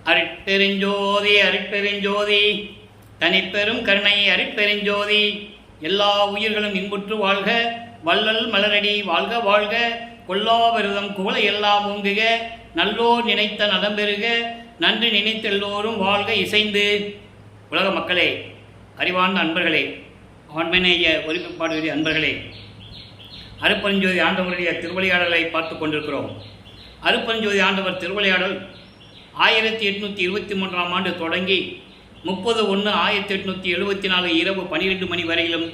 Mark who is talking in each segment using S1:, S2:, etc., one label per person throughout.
S1: அருட்பெருஞ்சோதி அருட்பெருஞ்சோதி தனிப்பெரும் கருணை அருட்பெருஞ்சோதி. எல்லா உயிர்களும் இன்புற்று வாழ்க, வள்ளல் மலரடி வாழ்க வாழ்க, கொல்லாவிரதம் குவளை எல்லாம் ஓங்குக, நல்லோர் நினைத்த நலம்பெறுக, நன்றி நினைத்தெல்லோரும் வாழ்க இசைந்து. உலக மக்களே, அறிவார்ந்த அன்பர்களே, ஆண்மனேய ஒருமைப்பாடு அன்பர்களே, அருட்பெருஞ்சோதி ஆண்டவருடைய திருவிளையாடலை பார்த்து கொண்டிருக்கிறோம். அருட்பெருஞ்சோதி ஆண்டவர் திருவிளையாடல் 1823ஆம் ஆண்டு தொடங்கி 30/1/1874 இரவு 12 மணி வரையிலும்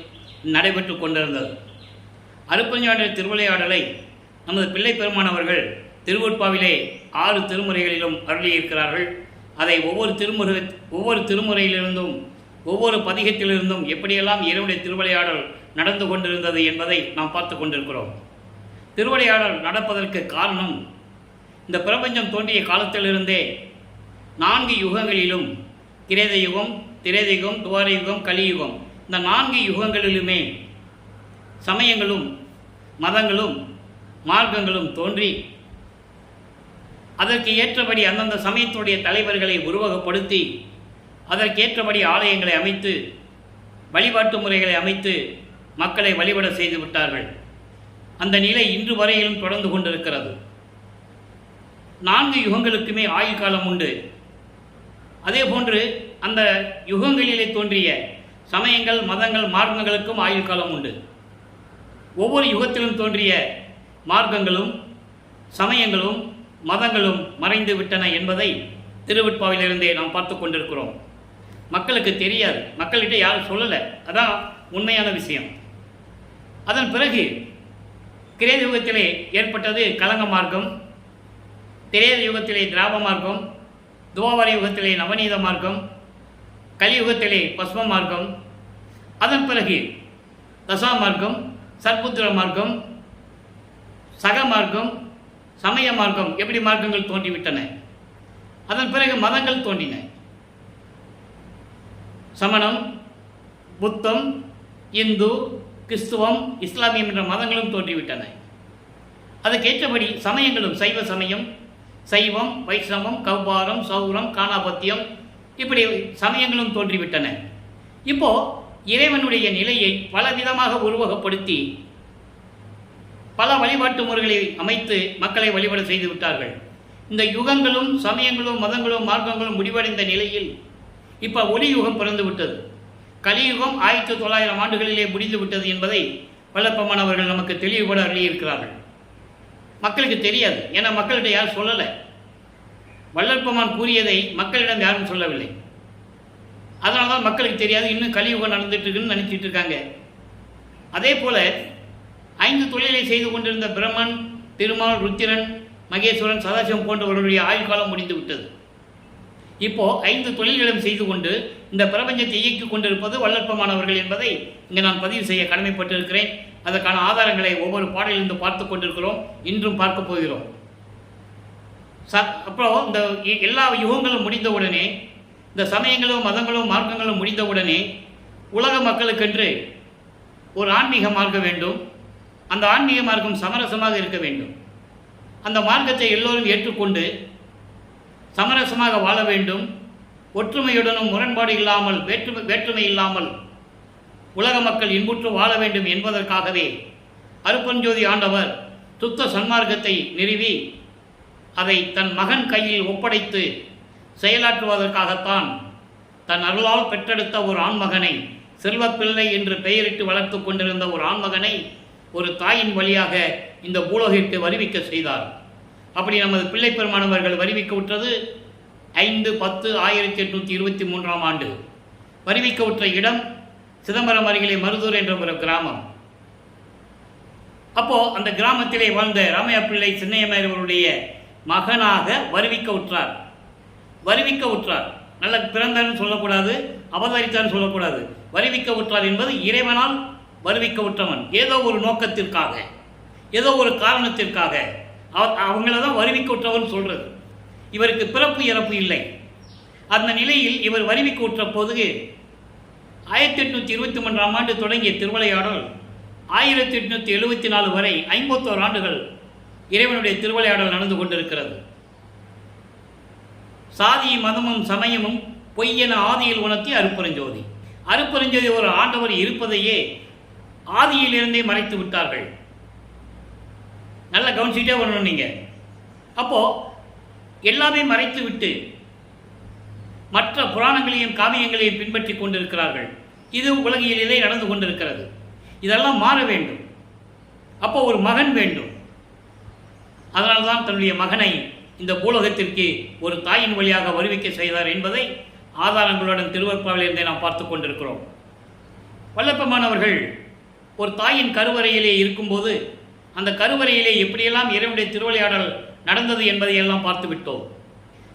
S1: நடைபெற்று கொண்டிருந்தது. அருட்பெருஞ்சோதி திருவிளையாடலை நமது பிள்ளை பெருமான் அவர்கள் திருவொற்பாவிலே 6 திருமுறைகளிலும் அருளியிருக்கிறார்கள். அதை ஒவ்வொரு திருமுறையிலிருந்தும் ஒவ்வொரு பதிகத்திலிருந்தும் எப்படியெல்லாம் இறைவனுடைய திருவிளையாடல் நடந்து கொண்டிருந்தது என்பதை நாம் பார்த்து கொண்டிருக்கிறோம். திருவிளையாடல் நடப்பதற்கு காரணம், இந்த பிரபஞ்சம் தோன்றிய காலத்திலிருந்தே 4 யுகங்களிலும், கிரேத யுகம், திரேத யுகம், துவார யுகம், கலியுகம், இந்த 4 யுகங்களிலுமே சமயங்களும் மதங்களும் மார்க்கங்களும் தோன்றி அதற்கு ஏற்றபடி அந்தந்த சமயத்துடைய தலைவர்களை உருவகப்படுத்தி அதற்கேற்றபடி ஆலயங்களை அமைத்து வழிபாட்டு முறைகளை அமைத்து மக்களை வழிபட செய்து விட்டார்கள். அந்த நிலை இன்று வரையிலும் தொடர்ந்து கொண்டிருக்கிறது. 4 யுகங்களுக்குமே ஆயுள் காலம் உண்டு. அதே போன்று அந்த யுகங்களிலே தோன்றிய சமயங்கள் மதங்கள் மார்க்கங்களுக்கும் ஆயுள் காலம் உண்டு. ஒவ்வொரு யுகத்திலும் தோன்றிய மார்க்கங்களும் சமயங்களும் மதங்களும் மறைந்து விட்டன என்பதை திருவொற்பாவிலிருந்தே நாம் பார்த்து கொண்டிருக்கிறோம். மக்களுக்கு தெரியாது, மக்கள்கிட்ட யாரும் சொல்லலை, அதான் உண்மையான விஷயம். அதன் பிறகு கிரேத யுகத்திலே ஏற்பட்டது கலங்க மார்க்கம், திரேத யுகத்திலே திராவ மார்க்கம், துவாபர யுகத்திலே நவநீத மார்க்கம், கலியுகத்திலே பஸ்ம மார்க்கம், அதன் பிறகு தசா மார்க்கம், சர்புத்திர மார்க்கம், சக மார்க்கம், சமய மார்க்கம், எப்படி மார்க்கங்கள் தோன்றிவிட்டன. அதன் பிறகு மதங்கள் தோன்றின. சமணம், புத்தம், இந்து, கிறிஸ்துவம், இஸ்லாமியம் என்ற மதங்களும் தோன்றிவிட்டன. அதுக்கேற்றபடி சமயங்களும் சைவ சமயம், சைவம், வைஷ்ணவம், கௌபாரம், சௌரம், காணாபத்தியம், இப்படி சமயங்களும் தோன்றிவிட்டன. இப்போ இறைவனுடைய நிலையை பலவிதமாக உருவகப்படுத்தி பல வழிபாட்டு முறைகளை அமைத்து மக்களை வழிபாடு செய்து விட்டார்கள். இந்த யுகங்களும் சமயங்களும் மதங்களும் மார்க்கங்களும் முடிவடைந்த நிலையில் இப்போ ஒளி யுகம் பிறந்து விட்டது. கலியுகம் 1900 ஆண்டுகளிலே முடிந்து விட்டது என்பதை வல்லற்பமானவர்கள் நமக்கு தெளிவுபட அருளியிருக்கிறார்கள். மக்களுக்கு தெரியாது, ஏன்னா மக்கள்கிட்ட யாரும் சொல்லலை. வல்லற்பமான் கூறியதை மக்களிடம் யாரும் சொல்லவில்லை. அதனால தான் மக்களுக்கு தெரியாது, இன்னும் கலியுகம் நடந்துட்டு இருக்குன்னு நினைச்சிட்டு இருக்காங்க. அதே போல 5 தொழிலை செய்து கொண்டிருந்த பிரம்மன், திருமால், ருத்திரன், மகேஸ்வரன், சதாசிவம் போன்றவர்களுடைய ஆயுள் காலம் முடிந்து விட்டது. இப்போ 5 தொழில்களும் செய்து கொண்டு இந்த பிரபஞ்சத்தை இயக்கிக் கொண்டிருப்பது வல்லற்பமானவர்கள் என்பதை இங்கே நான் பதிவு செய்ய கடமைப்பட்டிருக்கிறேன். அதற்கான ஆதாரங்களை ஒவ்வொரு பாடலிலிருந்து பார்த்து கொண்டிருக்கிறோம், இன்றும் பார்க்க போகிறோம். அப்புறம் இந்த எல்லா யுகங்களும் முடிந்தவுடனே, இந்த சமயங்களும் மதங்களும் மார்க்கங்களும் முடிந்தவுடனே உலக மக்களுக்கென்று ஒரு ஆன்மீக மார்க்கம் வேண்டும். அந்த ஆன்மீக மார்க்கம் சமரசமாக இருக்க வேண்டும். அந்த மார்க்கத்தை எல்லோரும் ஏற்றுக்கொண்டு சமரசமாக வாழ வேண்டும். ஒற்றுமையுடனும் முரண்பாடு இல்லாமல், வேற்றுமை இல்லாமல் உலக மக்கள் இன்புற்று வாழ வேண்டும் என்பதற்காகவே அருட்பெருஞ்சோதி ஆண்டவர் சுத்த சன்மார்க்கத்தை நிறுவி அதை தன் மகன் கையில் ஒப்படைத்து செயலாற்றுவதற்காகத்தான் தன் அருளால் பெற்றெடுத்த ஒரு ஆண்மகனை, செல்வப்பிள்ளை என்று பெயரிட்டு வளர்த்து கொண்டிருந்த ஒரு ஆண்மகனை ஒரு தாயின் வழியாக இந்த பூலோகிற்கு வருவிக்க செய்தார். அப்படி நமது பிள்ளை பெருமானவர்கள் வருவிக்க விட்டது 5/10/1823ஆம் ஆண்டு. வருவிக்க விட்ட இடம் சிதம்பரம் அருகிலே மருதூர் என்ற ஒரு கிராமம். அப்போ அந்த கிராமத்திலே வாழ்ந்த ராமையா பிள்ளை சின்னையம்மையவருடைய மகனாக வருவிக்க விட்டார். நல்ல பிறந்தார்னு சொல்லக்கூடாது, அவதரித்தார்னு சொல்லக்கூடாது. வருவிக்க விட்டார் என்பது இறைவனால் வருவிக்க விட்டவன், ஏதோ ஒரு நோக்கத்திற்காக, ஏதோ ஒரு காரணத்திற்காக அவங்கள தான் வருவிக்க விட்டவன் சொல்றது. இவருக்கு பிறப்பு இறப்பு இல்லை. அந்த நிலையில் இவர் வருவிக்க விட்ட போது 1823ஆம் ஆண்டு தொடங்கிய திருவிளையாடல் 1874 வரை 51 ஆண்டுகள் இறைவனுடைய திருவிளையாடல் நடந்து கொண்டிருக்கிறது. சாதியும் மதமும் சமயமும் பொய்யென ஆதியில் உணர்த்தி அருப்பெருஞ்சோதி. அருப்பெருஞ்சோதி ஒரு ஆண்டவர் இருப்பதையே ஆதியிலிருந்தே மறைத்து விட்டார்கள். நல்லா கவனிச்சுட்டே வரணும் நீங்கள். அப்போது எல்லாமே மறைத்து விட்டு மற்ற புராணங்களையும் காவியங்களையும் பின்பற்றி கொண்டிருக்கிறார்கள். இது உலகியலிலே நடந்து கொண்டிருக்கிறது. இதெல்லாம் மாற வேண்டும். அப்போ ஒரு மகன் வேண்டும். அதனால்தான் தன்னுடைய மகனை இந்த பூலோகத்திற்கு ஒரு தாயின் வழியாக வருவிக்க செய்தார் என்பதை ஆதாரங்களுடன் திருவருட்பாவிலிருந்தே நாம் பார்த்து கொண்டிருக்கிறோம். வல்லப்பெருமானவர்கள் ஒரு தாயின் கருவறையிலே இருக்கும்போது அந்த கருவறையிலே எப்படியெல்லாம் இறைவனுடைய திருவிளையாடல் நடந்தது என்பதை எல்லாம் பார்த்து விட்டோம்.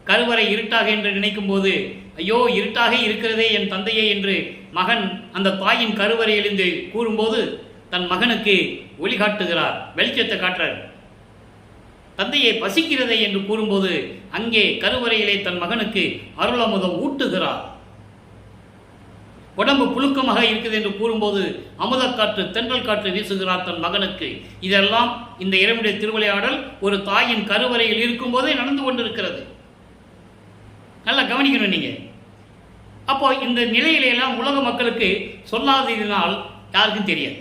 S1: கருவறை இருட்டாக என்று நினைக்கும் போது, ஐயோ இருட்டாக இருக்கிறதே என் தந்தையே என்று மகன் அந்த தாயின் கருவறையிலிருந்து கூறும்போது தன் மகனுக்கு ஒளி காட்டுகிறார், வெளிச்சத்தை காட்டுறார். தந்தையை பசிக்கிறதே என்று கூறும்போது அங்கே கருவறையிலே தன் மகனுக்கு அருளமுதம் ஊட்டுகிறார். உடம்பு புழுக்கமாக இருக்குது என்று கூறும்போது அமுதக்காற்று தென்றல் காற்று வீசுகிறார் தன் மகனுக்கு. இதெல்லாம் இந்த இறைவனுடைய திருவிளையாடல் ஒரு தாயின் கருவறையில் இருக்கும்போதே நடந்து கொண்டிருக்கிறது. நல்லா கவனிக்கணும் நீங்கள். அப்போ இந்த நிலையிலெல்லாம் உலக மக்களுக்கு சொல்லாததினால் யாருக்கும் தெரியாது.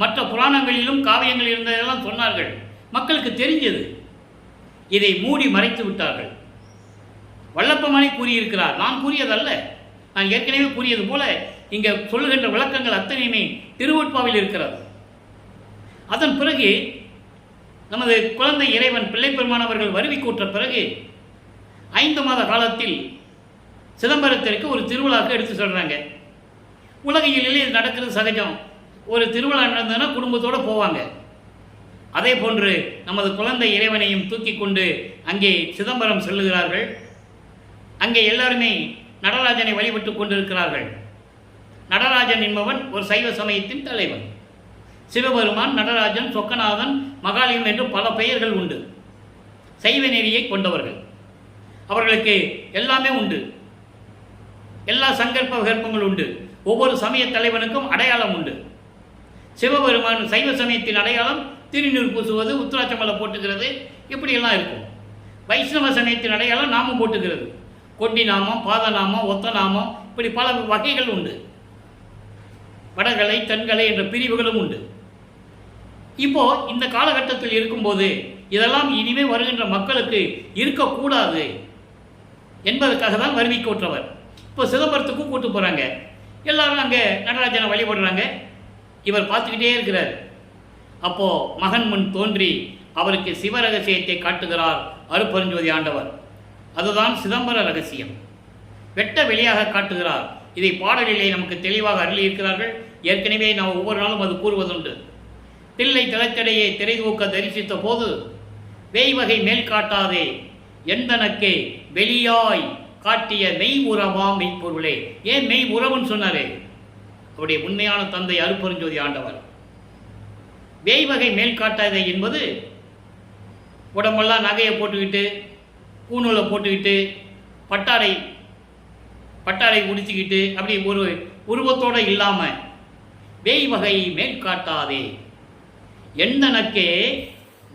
S1: மற்ற புராணங்களிலும் காவியங்கள் இருந்ததெல்லாம் சொன்னார்கள், மக்களுக்கு தெரிஞ்சது. இதை மூடி மறைத்து விட்டார்கள். வல்லப்பெருமானே கூறியிருக்கிறார், நான் கூறியதல்ல, நான் ஏற்கனவே கூறியது போல இங்கே சொல்லுகின்ற விளக்கங்கள் அத்தனையுமே திருவருட்பாவில் இருக்கிறது. அதன் பிறகு நமது குழந்தை இறைவன் பிள்ளை பெருமானவர்கள் வருவிக்கூற்ற பிறகு 5 மாத காலத்தில் சிதம்பரத்திற்கு ஒரு திருவிழாவுக்கு எடுத்து சொல்கிறாங்க. உலகியலிலே இது நடக்கிறது சகஜம். ஒரு திருவிழா நடந்ததுன்னா குடும்பத்தோடு போவாங்க. அதே போன்று நமது குழந்தை இறைவனையும் தூக்கி கொண்டு அங்கே சிதம்பரம் செல்லுகிறார்கள். அங்கே எல்லாருமே நடராஜனை வழிபட்டு கொண்டிருக்கிறார்கள். நடராஜன் என்பவன் ஒரு சைவ சமயத்தின் தலைவன். சிவபெருமான், நடராஜன், சொக்கநாதன், மகாலிங்கம் என்று பல பெயர்கள் உண்டு. சைவ நெறியை கொண்டவர்கள். அவர்களுக்கு எல்லாமே உண்டு. எல்லா சங்கல்ப விகற்பங்கள் உண்டு. ஒவ்வொரு சமய தலைவனுக்கும் அடையாளம் உண்டு. சிவபெருமான் சைவ சமயத்தின் அடையாளம் திருநீர் பூசுவது, உத்திராட்சமலை போட்டுக்கிறது, இப்படியெல்லாம் இருக்கும். வைஷ்ணவ சமயத்தின் அடையாளம் நாமம் போட்டுக்கிறது. கொண்டி நாமம், பாத நாமம், ஒத்த நாமம், இப்படி பல வகைகள் உண்டு. வடகலை, தென்கலை என்ற பிரிவுகளும் உண்டு. இப்போ இந்த காலகட்டத்தில் இருக்கும்போது இதெல்லாம் இனிமே வருகின்ற மக்களுக்கு இருக்கக்கூடாது என்பதற்காக தான் வருவிக்கோற்றவர். இப்போ சிதம்பரத்துக்கும் கூட்டு போகிறாங்க. எல்லாரும் அங்கே நடராஜனை வழிபடுறாங்க. இவர் பார்த்துக்கிட்டே இருக்கிறார். அப்போது மகன் முன் தோன்றி அவருக்கு சிவ ரகசியத்தை காட்டுகிறார் அருட்பெருஞ்சோதி ஆண்டவர். அதுதான் சிதம்பர ரகசியம். வெட்ட வெளியாக காட்டுகிறார். இதை பாடலிலே நமக்கு தெளிவாக அருளி இருக்கிறார்கள். ஏற்கனவே நாம் ஒவ்வொரு நாளும் அது கூறுவதுண்டு. தில்லை தளத்தடையே திரைதூக்க தரிசித்த போது வேய்வகை மேல் காட்டாதே எந்தனக்கே வெளியாய் காட்டிய மெய் உறவா மெய்ப்பொருளே. ஏன் மெய் உறவுன்னு சொன்னாரே? அவருடைய உண்மையான தந்தை அருட்பெருஞ்சோதி ஆண்டவர். வேய்வகை மேல் காட்டாதே என்பது உடம்பெல்லாம் நகையை போட்டுக்கிட்டு, பூநூலை போட்டுக்கிட்டு, பட்டாடை உடிச்சிக்கிட்டு அப்படி ஒரு உருவத்தோடு இல்லாமல் வேய்வகை மேல் காட்டாதே எந்தனக்கே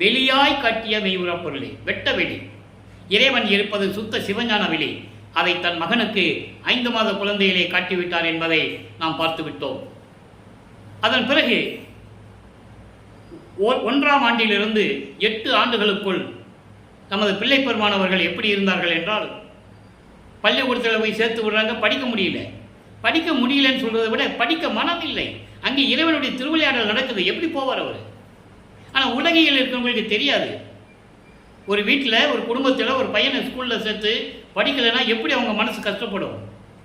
S1: வெளியாய் காட்டிய மெய்வுறப்பொருளே. வெட்ட வெளி. இறைவன் இருப்பது சுத்த சிவஞான வெளி. அதை தன் மகனுக்கு 5 மாத குழந்தையிலே காட்டிவிட்டார் என்பதை நாம் பார்த்து விட்டோம். அதன் பிறகு 1ஆம் ஆண்டிலிருந்து 8 ஆண்டுகளுக்குள் நமது பிள்ளை பெருமானவர்கள் எப்படி இருந்தார்கள் என்றால், பள்ளிக்கூடத்தில் போய் சேர்த்து விடுறாங்க, படிக்க முடியலன்னு சொல்றதை விட படிக்க மனம் இல்லை. அங்கே இறைவனுடைய திருவிளையாடல் நடக்குது, எப்படி போவார் அவர்? ஆனால் உலகில் இருக்கிறவங்களுக்கு தெரியாது. ஒரு வீட்டில், ஒரு குடும்பத்தில் ஒரு பையனை ஸ்கூலில் சேர்த்து படிக்கலைன்னா எப்படி அவங்க மனசு கஷ்டப்படும்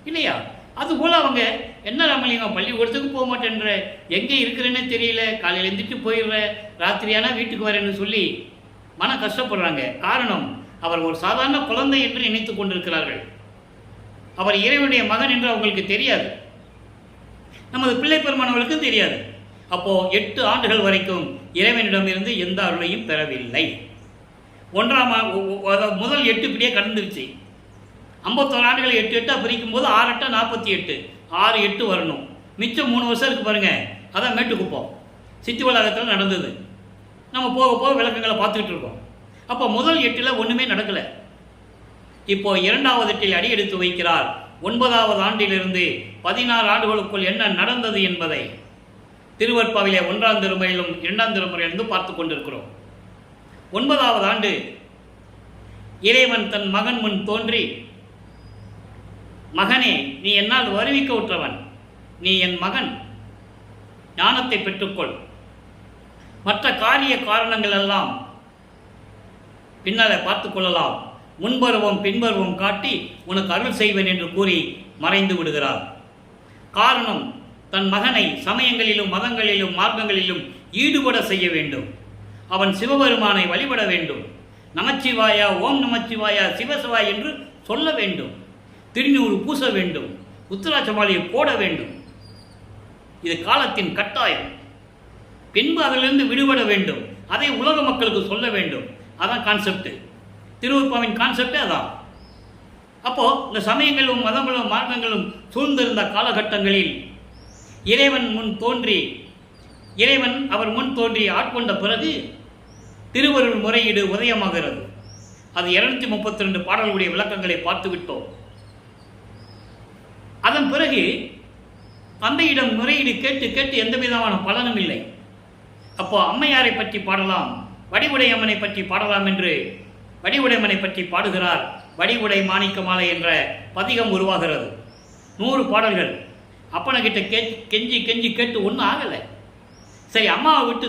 S1: இல்லையா? அதுபோல் அவங்க என்ன ராமலிங்கம் பள்ளிக்கூடத்துக்கு போக மாட்டேன்ற, எங்கே இருக்கிறேன்னே தெரியல, காலையில் எழுந்திரிச்சு போயிடுற, ராத்திரியானா வீட்டுக்கு வரேன்னு சொல்லி மன கஷ்டப்படுறாங்க. காரணம், அவர் ஒரு சாதாரண குழந்தை என்று நினைத்து கொண்டிருக்கிறார்கள். அவர் இறைவனுடைய மகன் என்று அவங்களுக்கு தெரியாது. நமது பிள்ளை பெருமானவர்களுக்கும் தெரியாது. அப்போது 8 ஆண்டுகள் வரைக்கும் இறைவனிடமிருந்து எந்த அருளையும் பெறவில்லை. முதல் 8 இப்படியே கடந்துருச்சு. 51 ஆண்டுகள் 8 8 பிரிக்கும் போது 6 8 48, 6 8 வரணும். மிச்சம் 3 வருஷம் இருக்குது பாருங்கள். அதான் மேட்டுக்குப்போம் சித்தி வளாகத்தில் நடந்தது. நம்ம போக போக விளக்கங்களை பார்த்துக்கிட்டு இருக்கோம். அப்போ முதல் 8ல் ஒன்றுமே நடக்கலை. இப்போ 2வது எட்டில் அடியெடுத்து வைக்கிறார். 9வது ஆண்டிலிருந்து 16 ஆண்டுகளுக்குள் என்ன நடந்தது என்பதை திருவற்பாவிலே 1ஆம் திருமுறையிலும் 2ஆம் திருமுறையிலிருந்து பார்த்து கொண்டிருக்கிறோம். 9வது ஆண்டு இறைவன் தன் மகன் முன் தோன்றி, மகனே, நீ என்னால் வருவிக்க உற்றவன், நீ என் மகன், ஞானத்தை பெற்றுக்கொள், மற்ற காரிய காரணங்கள் எல்லாம் பின்னாலே பார்த்து கொள்ளலாம், முன்பருவம் பின்பருவம் காட்டி உனக்கு அருள் செய்வேன் என்று கூறி மறைந்து விடுகிறார். காரணம், தன் மகனை சமயங்களிலும் மதங்களிலும் மார்க்கங்களிலும் ஈடுபட செய்ய வேண்டும். அவன் சிவபெருமானை வழிபட வேண்டும். நமச்சிவாயா, ஓம் நமச்சிவாயா, சிவசிவாய் என்று சொல்ல வேண்டும். திருநூறு பூச வேண்டும். உத்திராட்ச மாலையை போட வேண்டும். இது காலத்தின் கட்டாயம். பின்பு அதிலிருந்து விடுபட வேண்டும். அதை உலக மக்களுக்கு சொல்ல வேண்டும். அதான் கான்செப்ட். திருவருட்பாவின் கான்செப்டே அதான். அப்போது இந்த சமயங்களும் மதங்களும் மார்க்கங்களும் சூழ்ந்திருந்த காலகட்டங்களில் இறைவன் அவர் முன் தோன்றி ஆட்கொண்ட பிறகு திருவருள் முறையீடு உதயமாகிறது. அது 232 பாடல்களுடைய விளக்கங்களை பார்த்துவிட்டோம். அதன் பிறகு தந்தையிடம் முறையீடு கேட்டு கேட்டு எந்த விதமான பலனும் இல்லை. அப்போ அம்மையாரை பற்றி பாடலாம், வடிவுடையம்மனை பற்றி பாடலாம் என்று வடிவுடையம்மனை பற்றி பாடுகிறார். வடிவுடை மாணிக்க மாலை என்ற பதிகம் உருவாகிறது. 100 பாடல்கள். அப்பனக்கிட்ட கெஞ்சி கெஞ்சி கேட்டு ஒன்றும் ஆகலை. சரி, அம்மாவை விட்டு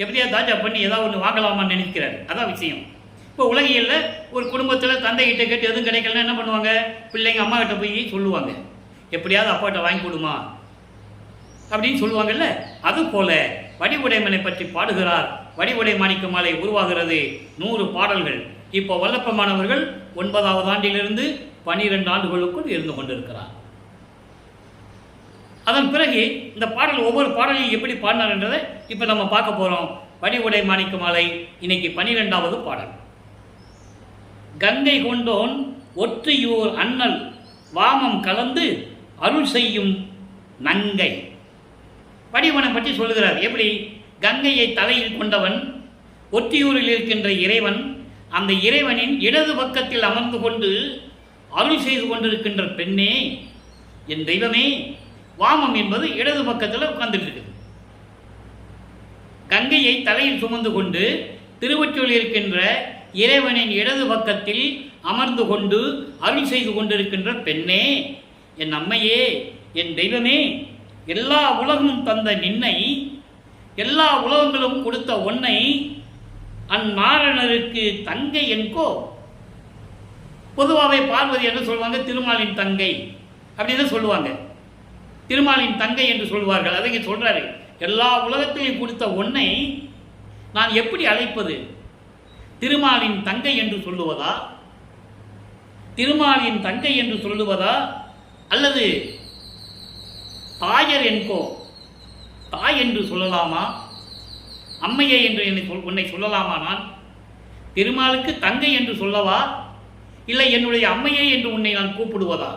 S1: எப்படியா தாஜா பண்ணி ஏதாவது ஒன்று வாங்கலாமான்னு நினைக்கிறார். அதான் விஷயம். இப்போ உலகியலில் ஒரு குடும்பத்தில் தந்தைகிட்ட கேட்டு எதுவும் கிடைக்கலன்னா என்ன பண்ணுவாங்க? பிள்ளைங்க அம்மா கிட்ட போய் சொல்லுவாங்க, எப்படியாவது அப்பாட்ட வாங்கி கொடுமா அப்படின்னு சொல்லுவாங்கல்ல. அதுபோல வடிவுடைமனை பற்றி பாடுகிறார். வடிவுடை மாணிக்க மாலை உருவாகிறது. 100 பாடல்கள். இப்போ வல்லப்பமானவர்கள் 9வது ஆண்டிலிருந்து 12 ஆண்டுகளுக்குள் இருந்து கொண்டிருக்கிறார். அதன் பிறகு இந்த பாடல் ஒவ்வொரு பாடலையும் எப்படி பாடினார் என்றதை இப்போ நம்ம பார்க்க போகிறோம். வடிவுடை மாணிக்க மாலை இன்னைக்கு 12வது பாடல். கங்கை கொண்டோன் ஒற்றியூர் அண்ணல் வாமம் கலந்து அருள் செய்யும் நங்கை. வடிவனை பற்றி சொல்லுகிறார். எப்படி? கங்கையை தலையில் கொண்டவன், ஒற்றியூரில் இருக்கின்ற இறைவன், அந்த இறைவனின் இடது பக்கத்தில் அமர்ந்து கொண்டு அருள் செய்து கொண்டிருக்கின்ற பெண்ணே, என் தெய்வமே. வாமம் என்பது இடது பக்கத்தில் உட்கார்ந்துட்டு இருக்குது. கங்கையை தலையில் சுமந்து கொண்டு திருவொற்றியூரில் இருக்கின்ற இறைவனின் இடது பக்கத்தில் அமர்ந்து கொண்டு அருள் செய்து கொண்டிருக்கின்ற பெண்ணே, என் அம்மையே, என் தெய்வமே, எல்லா உலகமும் தந்த நின்னை, எல்லா உலகங்களும் கொடுத்த ஒன்னை அந்நாரணருக்கு தங்கை என்கோ. பொதுவாகவே பார்வதி என்று சொல்லுவாங்க, திருமாலின் தங்கை அப்படின்னு சொல்லுவாங்க. திருமாலின் தங்கை என்று சொல்வார்கள். அதை சொல்றாரு, எல்லா உலகத்தையும் கொடுத்த ஒன்னை நான் எப்படி அழைப்பது? திருமாலின் தங்கை என்று சொல்லுவதா, திருமாலின் தங்கை என்று சொல்லுவதா, அல்லது தாயர் என்கோ, தாய் என்று சொல்லலாமா, அம்மையே என்று உன்னை சொல்லலாமா? நான் திருமாலுக்கு தங்கை என்று சொல்லவா, இல்லை என்னுடைய அம்மையே என்று உன்னை நான் கூப்பிடுவதா?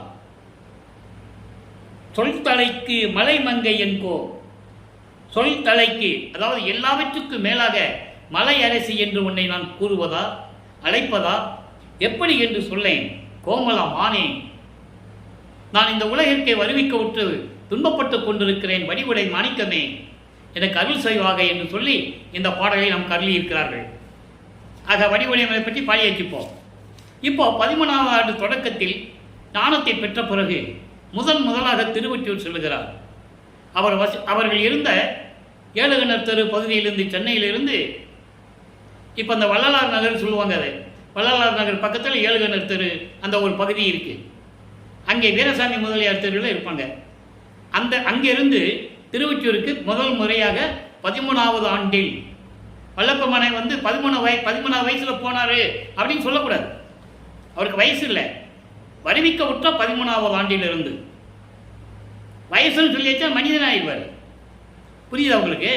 S1: சொல் தலைக்கு மலை மங்கை என்கோ, சொல் தலைக்கு அதாவது எல்லாவற்றுக்கும் மேலாக மலை அரசி என்று உன்னை நான் கூறுவதா, அழைப்பதா? எப்படி என்று சொல்லேன்? கோமலம் ஆனேன், நான் இந்த உலகிற்கே வருவிக்க விட்டு துன்பப்பட்டு கொண்டிருக்கிறேன். வடிவுடை மாணிக்கமே, எனக்கு அருள் செய்வாக என்று சொல்லி இந்த பாடலை நாம் கருளி இருக்கிறார்கள். ஆக வடிவுடையவனை பற்றி பாடியிருப்போம். இப்போ 13வது ஆண்டு தொடக்கத்தில் ஞானத்தை பெற்ற பிறகு முதலாக திருவொற்றியூர் செல்கிறார். அவர்கள் இருந்த ஏழுகிணர் தெரு பகுதியிலிருந்து, சென்னையிலிருந்து, இப்போ அந்த வள்ளலார் நகர் சொல்லுவாங்க, அதை வள்ளலார் நகர் பக்கத்தில் ஏழுகிணர் தெரு அந்த ஒரு பகுதி இருக்குது. அங்கே வீரசாமி முதலியார் தெருவில் இருப்பாங்க. அங்கிருந்து திருவொற்றியூருக்கு முதல் முறையாக 13வது ஆண்டில் வல்லப்பமனை 13 வயசில் போனார் அப்படின்னு சொல்லக்கூடாது. அவருக்கு வயசு இல்லை, வருவிக்க விட்ட 13வது ஆண்டிலிருந்து. வயசுன்னு சொல்லியாச்சா மனிதனாகிடுவார். புரியுதா உங்களுக்கு?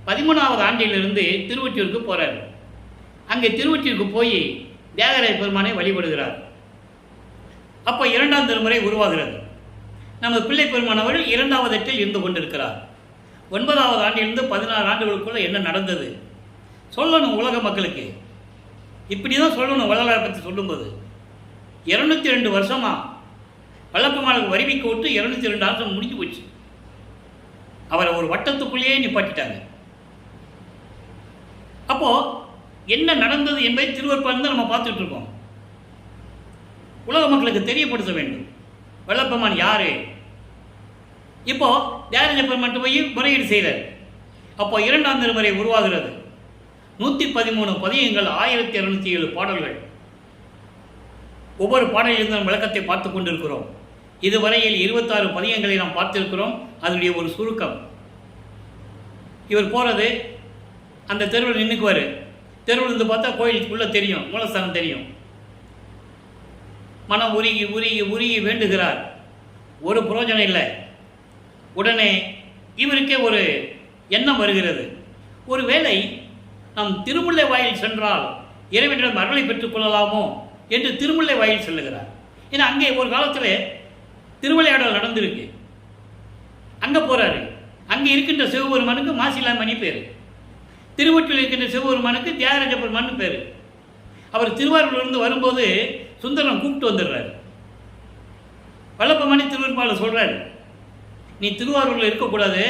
S1: 13வது ஆண்டிலிருந்து திருவொற்றியூருக்கு போகிறார். அங்கே திருவொற்றியூருக்கு போய் தியாகராஜ பெருமானை வழிபடுகிறார். அப்போ 2ஆம் திருமுறை உருவாகிறது. நமது பிள்ளை பெருமான் அவர்கள் 2வது எட்டில் இருந்து கொண்டிருக்கிறார். 9வது ஆண்டிலிருந்து 16 ஆண்டுகளுக்குள்ள என்ன நடந்தது சொல்லணும் உலக மக்களுக்கு. இப்படி தான் சொல்லணும் வள்ளலாரை பற்றி சொல்லும்போது. 202 வருஷமா வல்லப்பெருமானுக்கு வரிவிக்க விட்டு 202 வருஷம் முடிஞ்சு போச்சு. அவரை ஒரு வட்டத்துக்குள்ளேயே நிப்பாட்டிட்டாங்க. அப்போ என்ன நடந்தது என்பதை திருவருட்பாவில் நம்ம பார்த்துட்டு இருக்கோம். உலக மக்களுக்கு தெரியப்படுத்த வேண்டும் வல்லப்பெருமான் யாரு. இப்போ தியாகராஜ பெருமான் போய் முறையீடு செய்கிறார். அப்போ 2ஆம் திருமுறை உருவாகிறது. 113 பதியங்கள், 1207 பாடல்கள். ஒவ்வொரு பாடலிலிருந்து நாம் விளக்கத்தை பார்த்து கொண்டிருக்கிறோம். இதுவரையில் 26 பதியங்களை நாம் பார்த்திருக்கிறோம். அதனுடைய ஒரு சுருக்கம். இவர் போகிறது, அந்த தெருவில் நின்றுக்குவார். தெருவில் இருந்து பார்த்தா கோயிலுக்குள்ளே தெரியும், மூலஸ்தானம் தெரியும். மனம் உருகி உருகி உருகி வேண்டுகிறார். ஒரு பிரயோஜனம் இல்லை. உடனே இவருக்கே ஒரு எண்ணம் வருகிறது. ஒருவேளை நாம் திருமுல்லை வாயில் சென்றால் இறைவனிடம் அருளை பெற்றுக் கொள்ளலாமோ என்று திருமுல்லை வாயில் செல்லுகிறார். ஏன்னா அங்கே ஒரு காலத்தில் திருவிளையாடல் நடந்திருக்கு. அங்கே போகிறாரு. அங்கே இருக்கின்ற சிவபெருமானுக்கு மாசிலாமணி பேர், திருவொற்றில் இருக்கின்ற சிவபெருமானுக்கு தியாகராஜ பெருமான் பேர். அவர் திருவாரூரிலிருந்து வரும்போது சுந்தரம் கூப்பிட்டு வந்துடுறாரு. வல்லப்பெருமானி திருவருட்பாவில் சொல்கிறாரு, நீ திருவாரூரில் இருக்கக்கூடாது,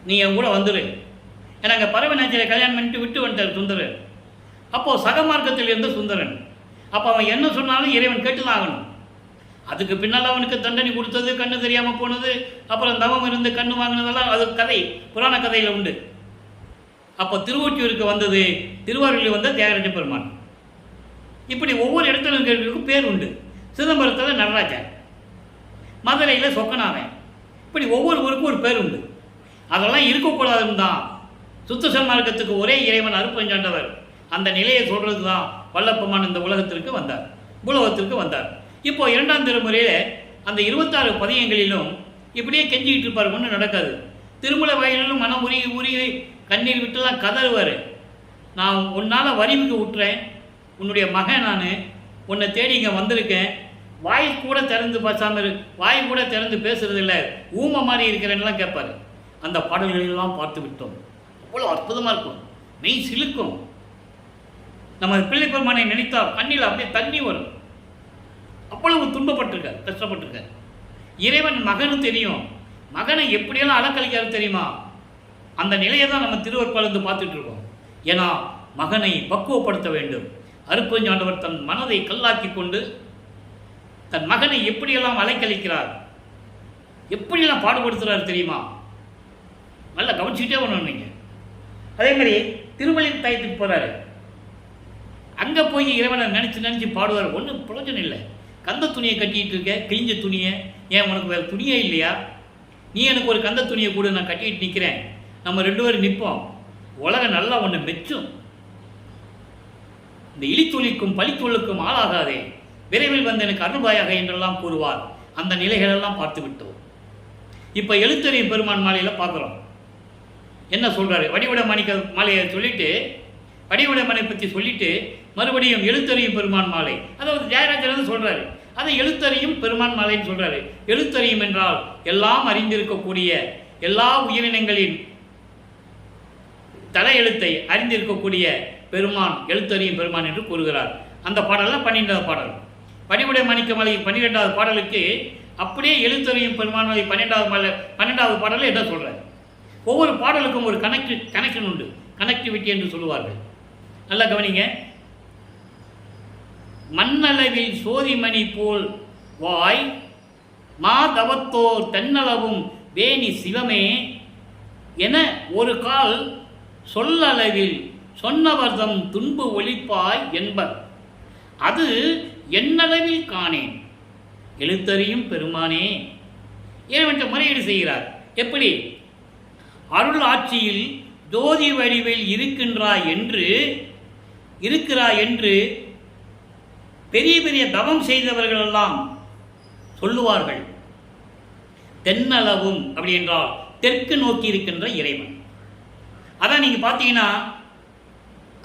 S1: நீ என் கூட வந்துடு. ஏன்னா அங்கே பரவநாச்சியை கல்யாணம் பண்ணிட்டு விட்டு வந்துட்டார் சுந்தரன். அப்போது சகமார்க்கத்தில் இருந்த சுந்தரன். அப்போ அவன் என்ன சொன்னாலும் இறைவன் கேட்டு தான் ஆகணும். அதுக்கு பின்னால் அவனுக்கு தண்டனை கொடுத்தது, கண்ணு தெரியாமல் போனது, அப்புறம் தவம் இருந்து கண்ணு வாங்கினதெல்லாம் அது கதை, புராண கதையில் உண்டு. அப்போ திருவொற்றியூருக்கு வந்தது திருவாரூரில் வந்த தியாகராஜ பெருமான். இப்படி ஒவ்வொரு இடத்துலையும் பேர் உண்டு. சிதம்பரத்தில் நடராஜன், மதுரையில் சொக்கநாதன், இப்படி ஒவ்வொரு ஊருக்கும் ஒரு பேர் உண்டு. அதெல்லாம் இருக்கக்கூடாதுன்னு தான் சுத்த சன்மார்க்கத்துக்கு ஒரே இறைவன் அருப்பஞ்சாண்டவர் அந்த நிலையை சொல்கிறது தான் வல்லப்பெருமான் இந்த உலகத்திற்கு வந்தார், பூலோகத்திற்கு வந்தார். இப்போ 2ஆம் திருமுறையில் அந்த 26 பதியங்களிலும் இப்படியே கெஞ்சிக்கிட்டு இருப்பார். ஒன்றும் நடக்காது. திருமலை வாயிலும் மனம் உருகி உருகி கண்ணீர் விட்டுலாம் கதறுவார். நான் உன்னால் வரிவுக்கு விட்டுறேன், உன்னுடைய மகன் நான், உன்னை தேடி இங்கே வந்திருக்கேன், வாய் கூட திறந்து பேசாமல் வாய் கூட திறந்து பேசுறதில்லை, ஊமை மாதிரி இருக்கிறேன்லாம் கேட்பார். அந்த பாடல்களெல்லாம் பார்த்து விட்டோம். அவ்வளோ அற்புதமாக இருக்கும், மெய் சிலுக்கும். நம்ம பிள்ளை பெருமானை நினைத்தால் கண்ணில் அப்படியே தண்ணி வரும். அவ்வளவு துன்பப்பட்டிருக்கார், கஷ்டப்பட்டிருக்கார். இறைவன் மகனு தெரியும், மகனை எப்படியெல்லாம் அலக்கழிக்காரு தெரியுமா? அந்த நிலையை தான் நம்ம திருவருட்பாலிருந்து பார்த்துட்டு இருக்கோம். ஏன்னா மகனை பக்குவப்படுத்த வேண்டும். அருப்பஞ்சாண்டவர் தன் மனதை கல்லாக்கி கொண்டு தன் மகனை எப்படியெல்லாம் அலைக்கழிக்கிறார், எப்படியெல்லாம் பாடுபடுத்துகிறார் தெரியுமா? நல்லா கவனிச்சுட்டே வரணும் நீங்கள். அதே மாதிரி திருமலையின் தாயத்துக்கு போகிறாரு. அங்கே போய் இறைவனை நினச்சி பாடுவார். ஒன்றும் பிரயோஜனம் இல்லை. கந்த துணியை கட்டிகிட்டு இருக்க, கிழிஞ்ச துணியை, ஏன் உனக்கு வேறு துணியே இல்லையா? நீ எனக்கு ஒரு கந்த துணியை கூட, நான் கட்டிக்கிட்டு நிற்கிறேன், நம்ம 2 பேரும் நிற்போம், உலகம் நல்லா ஒன்று மெச்சும். இந்த இழித்தொழிக்கும் பழித்தொழுக்கும் ஆளாகாதே, விரைவில் வந்து எனக்கு அருள்பாயாக என்றெல்லாம் கூறுவார். அந்த நிலைகளெல்லாம் பார்த்து விட்டோம். இப்போ எழுத்தறியும் பெருமான் மாலையில் பார்க்குறோம். என்ன சொல்கிறாரு? வடிவட மாணிக்க மாலையை சொல்லிட்டு, வடிவட மனை பற்றி சொல்லிட்டு மறுபடியும் எழுத்தறியும் பெருமான் மாலை, அதாவது ஜெயராஜன் சொல்கிறாரு, அதை எழுத்தறியும் பெருமான் மாலைன்னு சொல்கிறாரு. எழுத்தறியும் என்றால் எல்லாம் அறிந்திருக்கக்கூடிய, எல்லா உயிரினங்களின் தலையெழுத்தை அறிந்திருக்கக்கூடிய பெருமான் எழுத்தறியும் பெருமான் என்று கூறுகிறார். அந்த பாடலாம் 12வது பாடல். வடிவுடை மாணிக்க மாலை 12வது பாடலுக்கு அப்படியே எழுத்தறியும் பெருமான் மாலை 12வது பாடலில் என்ன சொல்கிறார்? ஒவ்வொரு பாடலுக்கும் ஒரு கனெக்ஷன் உண்டு, கனெக்டிவிட்டி என்று சொல்லுவார்கள். நல்லா கவனிங்க. மண்ணளவில் சோதிமணி போல் வாய் மாதவத்தோர் தென்னளவும் வேணி சிவமே என ஒரு கால் சொல்லளவில் சொன்னவர்தம் துன்பு ஒளிப்பாய் என்பர், அது என்னளவில் காணேன் எழுத்தறியும் பெருமானே. ஏனென்ற முறையீடு செய்கிறார். எப்படி? அருள் ஆட்சியில் ஜோதி வடிவில் இருக்கிறாய் என்று பெரிய பெரிய தவம் செய்தவர்களெல்லாம் சொல்லுவார்கள். தென்னளவும் அப்படி என்றால் தெற்கு நோக்கி இருக்கின்ற இறைவன். அதான் நீங்கள் பார்த்தீங்கன்னா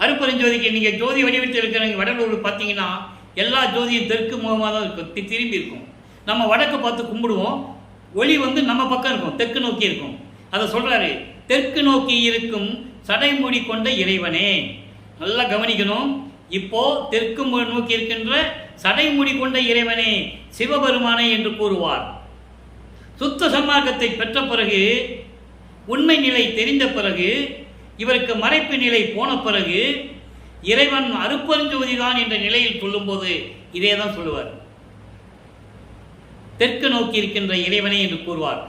S1: அருப்பெருஞ்சோதிக்கு நீங்கள் ஜோதி வடிவத்தில் இருக்கிறவங்க வடலூர் பார்த்தீங்கன்னா எல்லா ஜோதியும் தெற்கு முகமாக தான் இருக்கும், திரும்பி இருக்கும். நம்ம வடக்கு பார்த்து கும்பிடுவோம், ஒளி வந்து நம்ம பக்கம் இருக்கும், தெற்கு நோக்கி இருக்கும். அதை சொல்கிறாரு, தெற்கு நோக்கி இருக்கும் சடைமுடி கொண்ட இறைவனே. நல்லா கவனிக்கணும். இப்போ தெற்கு நோக்கி இருக்கின்ற சடைமுடி கொண்ட இறைவனே சிவபெருமானே என்று கூறுவார். சுத்த சன்மார்க்கத்தை பெற்ற பிறகு, உண்மை நிலை தெரிந்த பிறகு, இவருக்கு மறைப்பு நிலை போன பிறகு, இறைவன் அருப்பெருஞ்சோதிதான் என்ற நிலையில் சொல்லும்போது இதே தான் சொல்லுவார். தெற்கு நோக்கி இருக்கின்ற இறைவனை என்று கூறுவார்.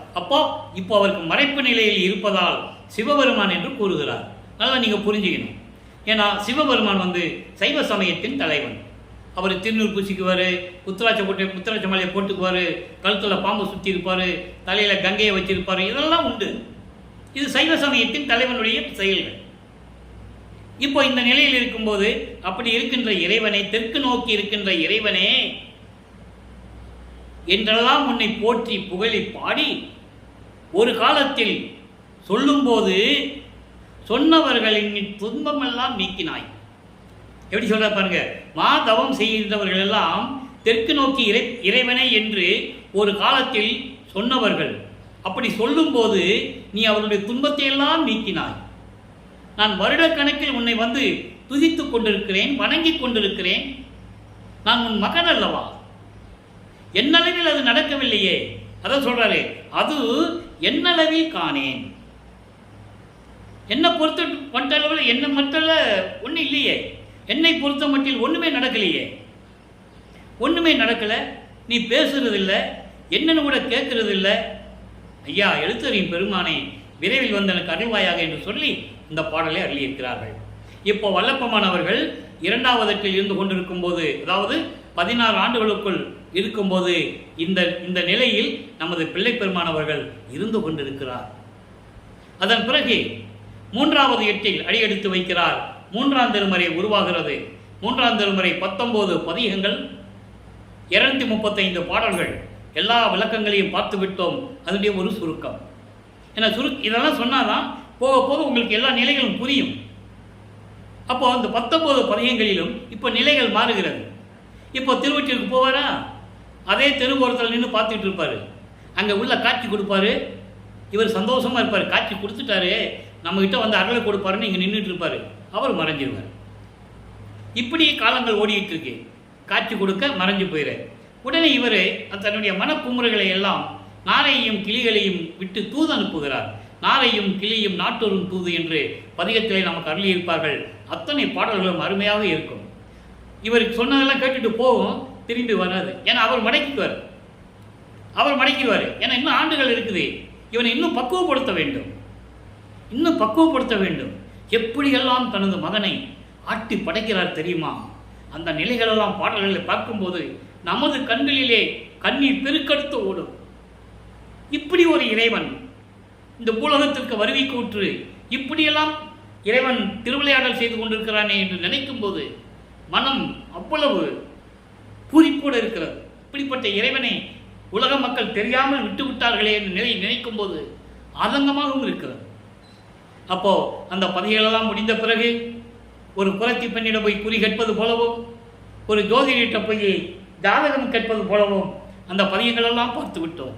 S1: இப்போ அவருக்கு மறைப்பு நிலையில் இருப்பதால் சிவபெருமான் என்று கூறுகிறார். நல்லா நீங்கள் புரிஞ்சுக்கணும். ஏன்னா சிவபெருமான் சைவ சமயத்தின் தலைவன். அவர் திருநூறு பூசிக்குவார், முத்திராட்ச மலையை போட்டுக்குவார், கழுத்தில் பாம்பு சுற்றி இருப்பார், தலையில் கங்கையை வச்சிருப்பார். இதெல்லாம் உண்டு. இது சைவ சமயத்தின் தலைவனுடைய செயல்கள். இப்போ இந்த நிலையில் இருக்கும்போது அப்படி இருக்கின்ற இறைவனை, தெற்கு நோக்கி இருக்கின்ற இறைவனே என்றெல்லாம் உன்னை போற்றி புகழி பாடி ஒரு காலத்தில் சொல்லும்போது சொன்னவர்களின் துன்பமெல்லாம் நீக்கினாய். எப்படி சொல்ற பாருங்க, மாதவம் செய்கின்றவர்கள் எல்லாம் தெற்கு நோக்கி இறைவனை என்று ஒரு காலத்தில் சொன்னவர்கள். அப்படி சொல்லும்போது நீ அவருடைய துன்பத்தை எல்லாம் நீக்கினாய். நான் வருடக்கணக்கில் உன்னை துதித்துக் கொண்டிருக்கிறேன், வணங்கிக் கொண்டிருக்கிறேன். நான் உன் மகன் அல்லவா? என்னளவில் அது நடக்கவில்லையே. அதான் சொல்றாரு, அது என்னளவில் காணேன். என்னை பொறுத்த மட்டளவில் என்ன மட்டல ஒன்றும் இல்லையே. என்னை பொறுத்த மட்டில் ஒன்றுமே நடக்கலையே. ஒன்றுமே நடக்கலை. நீ பேசுறதில்ல, என்னன்னு கூட கேட்கறதில்லை. ஐயா எழுத்தறியும் பெருமானை விரைவில் எனக்கு அருள்வாயாக என்று சொல்லி இந்த பாடலை அருளியிருக்கிறார்கள். இப்போ வல்லப்பமானவர்கள் 2வது எட்டில் இருந்து கொண்டிருக்கும் போது, அதாவது 16 ஆண்டுகளுக்குள் இருக்கும்போது இந்த நிலையில் நமது பிள்ளை பெருமானவர்கள் இருந்து கொண்டிருக்கிறார். அதன் பிறகு 3வது எட்டில் அடியெடுத்து வைக்கிறார். 3ஆம் திருமுறை உருவாகிறது. 3ஆம் திருமுறை 19 பதிகங்கள், 235 பாடல்கள். எல்லா விளக்கங்களையும் பார்த்து விட்டோம். அதனுடைய ஒரு சுருக்கம். ஏன்னா இதெல்லாம் சொன்னாதான் போக போக உங்களுக்கு எல்லா நிலைகளும் புரியும். அப்போ அந்த 19 பதிகங்களிலும் இப்போ நிலைகள் மாறுகிறது. இப்போ திருவொற்றிற்கு போவாரா, அதே தெருவோரத்தில் நின்று பார்த்துட்டு இருப்பார். அங்கே உள்ள காட்சி கொடுப்பாரு. இவர் சந்தோஷமாக இருப்பார். காட்சி கொடுத்துட்டாரு, நம்மகிட்ட அருளை கொடுப்பாருன்னு இங்கே நின்றுட்டு இருப்பார். அவர் மறைஞ்சிருவார். இப்படி காலங்கள் ஓடிட்டு இருக்கு. காட்சி கொடுக்க மறைஞ்சு போயிரு. உடனே இவர் தன்னுடைய மனக்குமுறைகளை எல்லாம் நாரையும் கிளிகளையும் விட்டு தூது அனுப்புகிறார். நாரையும் கிளியும் நாட்டொரும் தூது என்று பதிகத்திலே நமக்கு அருளியிருப்பார்கள். அத்தனை பாடல்களும் அருமையாக இருக்கும். இவருக்கு சொன்னதெல்லாம் கேட்டுட்டு போகும், திரும்பி வராது. ஏன்னா அவர் மடக்கிக்குவார். ஏன்னா இன்னும் ஆண்டுகள் இருக்குது. இவனை இன்னும் பக்குவப்படுத்த வேண்டும். எப்படியெல்லாம் தனது மகனை ஆட்டி படைக்கிறார் தெரியுமா? அந்த நிலைகளெல்லாம் பாடல்களை பார்க்கும்போது நமது கண்களிலே கண்ணீர் பெருக்கெடுத்து ஓடும். இப்படி ஒரு இறைவன் இந்த பூலகத்திற்கு வருவி கூற்று, இப்படியெல்லாம் இறைவன் திருவிளையாடல் செய்து கொண்டிருக்கிறானே என்று நினைக்கும் போது மனம் அவ்வளவு பூரிப்போடு இருக்கிறது. இப்படிப்பட்ட இறைவனை உலக மக்கள் தெரியாமல் விட்டுவிட்டார்களே என்று நினைக்கும் போது ஆதங்கமாகவும் இருக்கிறது. அப்போ அந்த பதிகளெல்லாம் முடிந்த பிறகு ஒரு புரட்சி பெண்ணிடம் போய் குறி கேட்பது போலவும், ஒரு ஜோதிடர்கிட்ட போய் ஜாதகம் கேட்பது போலவும் அந்த பதிகங்களெல்லாம் பார்த்து விட்டோம்.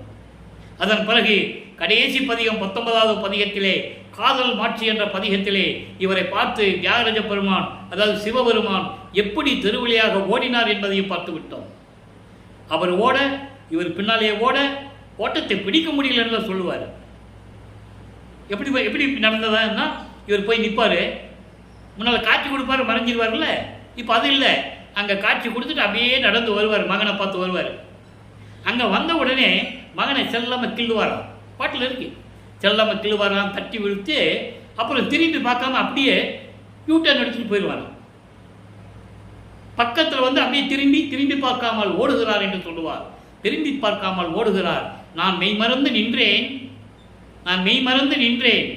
S1: அதன் பிறகு கடைசி பதிகம் 19வது பதிகத்திலே காதல் மாட்சி என்ற பதிகத்திலே இவரை பார்த்து தியாகராஜ பெருமான், அதாவது சிவபெருமான் எப்படி திருவிழியாக ஓடினார் என்பதையும் பார்த்து விட்டோம். அவர் ஓட, இவர் பின்னாலே ஓட்டத்தை பிடிக்க முடியலன்னு சொல்லுவார். எப்படி நடந்ததுன்னா, இவர் போய் நிற்பார், முன்னால் காட்சி கொடுப்பாரு, மறைஞ்சிருவார்ல. இப்போ அது இல்லை, அங்கே காட்சி கொடுத்துட்டு அப்படியே நடந்து வருவார், மகனை பார்த்து வருவார். அங்கே வந்த உடனே மகனை செல்லாமல் கிள்ளுவாராம். பாட்டில் இருக்கு, செல்லாமல் கிள்ளுவாராம், தட்டி விழுத்து, அப்புறம் திரும்பி பார்க்காம அப்படியே யூட்டர்ன் அடிச்சுட்டு போயிடுவாராம். பக்கத்தில் அப்படியே திரும்பி பார்க்காமல் ஓடுகிறார் என்று சொல்லுவார். திரும்பி பார்க்காமல் ஓடுகிறார். நான் மெய்மறந்து நின்றேன்.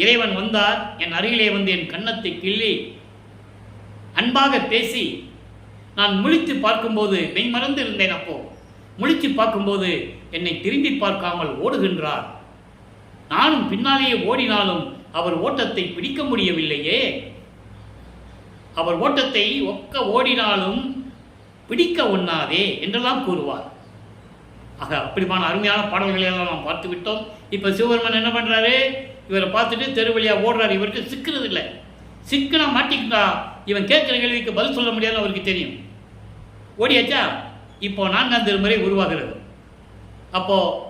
S1: இறைவன் வந்தார், என் அருகிலே என் கன்னத்தை கிள்ளி அன்பாக பேசி, நான் முழித்து பார்க்கும்போது மெய்மறந்து இருந்தேன். அப்போ முழித்து பார்க்கும்போது என்னை திரும்பி பார்க்காமல் ஓடுகின்றார். நானும் பின்னாலேயே ஓடினாலும் அவர் ஓட்டத்தை பிடிக்க முடியவில்லையே. அவர் ஓட்டத்தை ஓடினாலும் பிடிக்க ஒண்ணாதே என்றெல்லாம் கூறுவார். ஆக அப்படிமான அருமையான பாடல்களை எல்லாம் நாம் பார்த்து விட்டோம். இப்போ சிவபெருமன் என்ன பண்ணுறாரு? இவரை பார்த்துட்டு தெருவழியாக ஓடுறாரு. இவருக்கு சிக்கிறது இல்லை. சிக்கனா மாட்டிக்கிட்டா இவன் கேட்குற கேள்விக்கு பதில் சொல்ல முடியாதுன்னு அவருக்கு தெரியும். ஓடியாச்சா? இப்போ 4ஆம் திருமுறை உருவாகிறது. அப்போது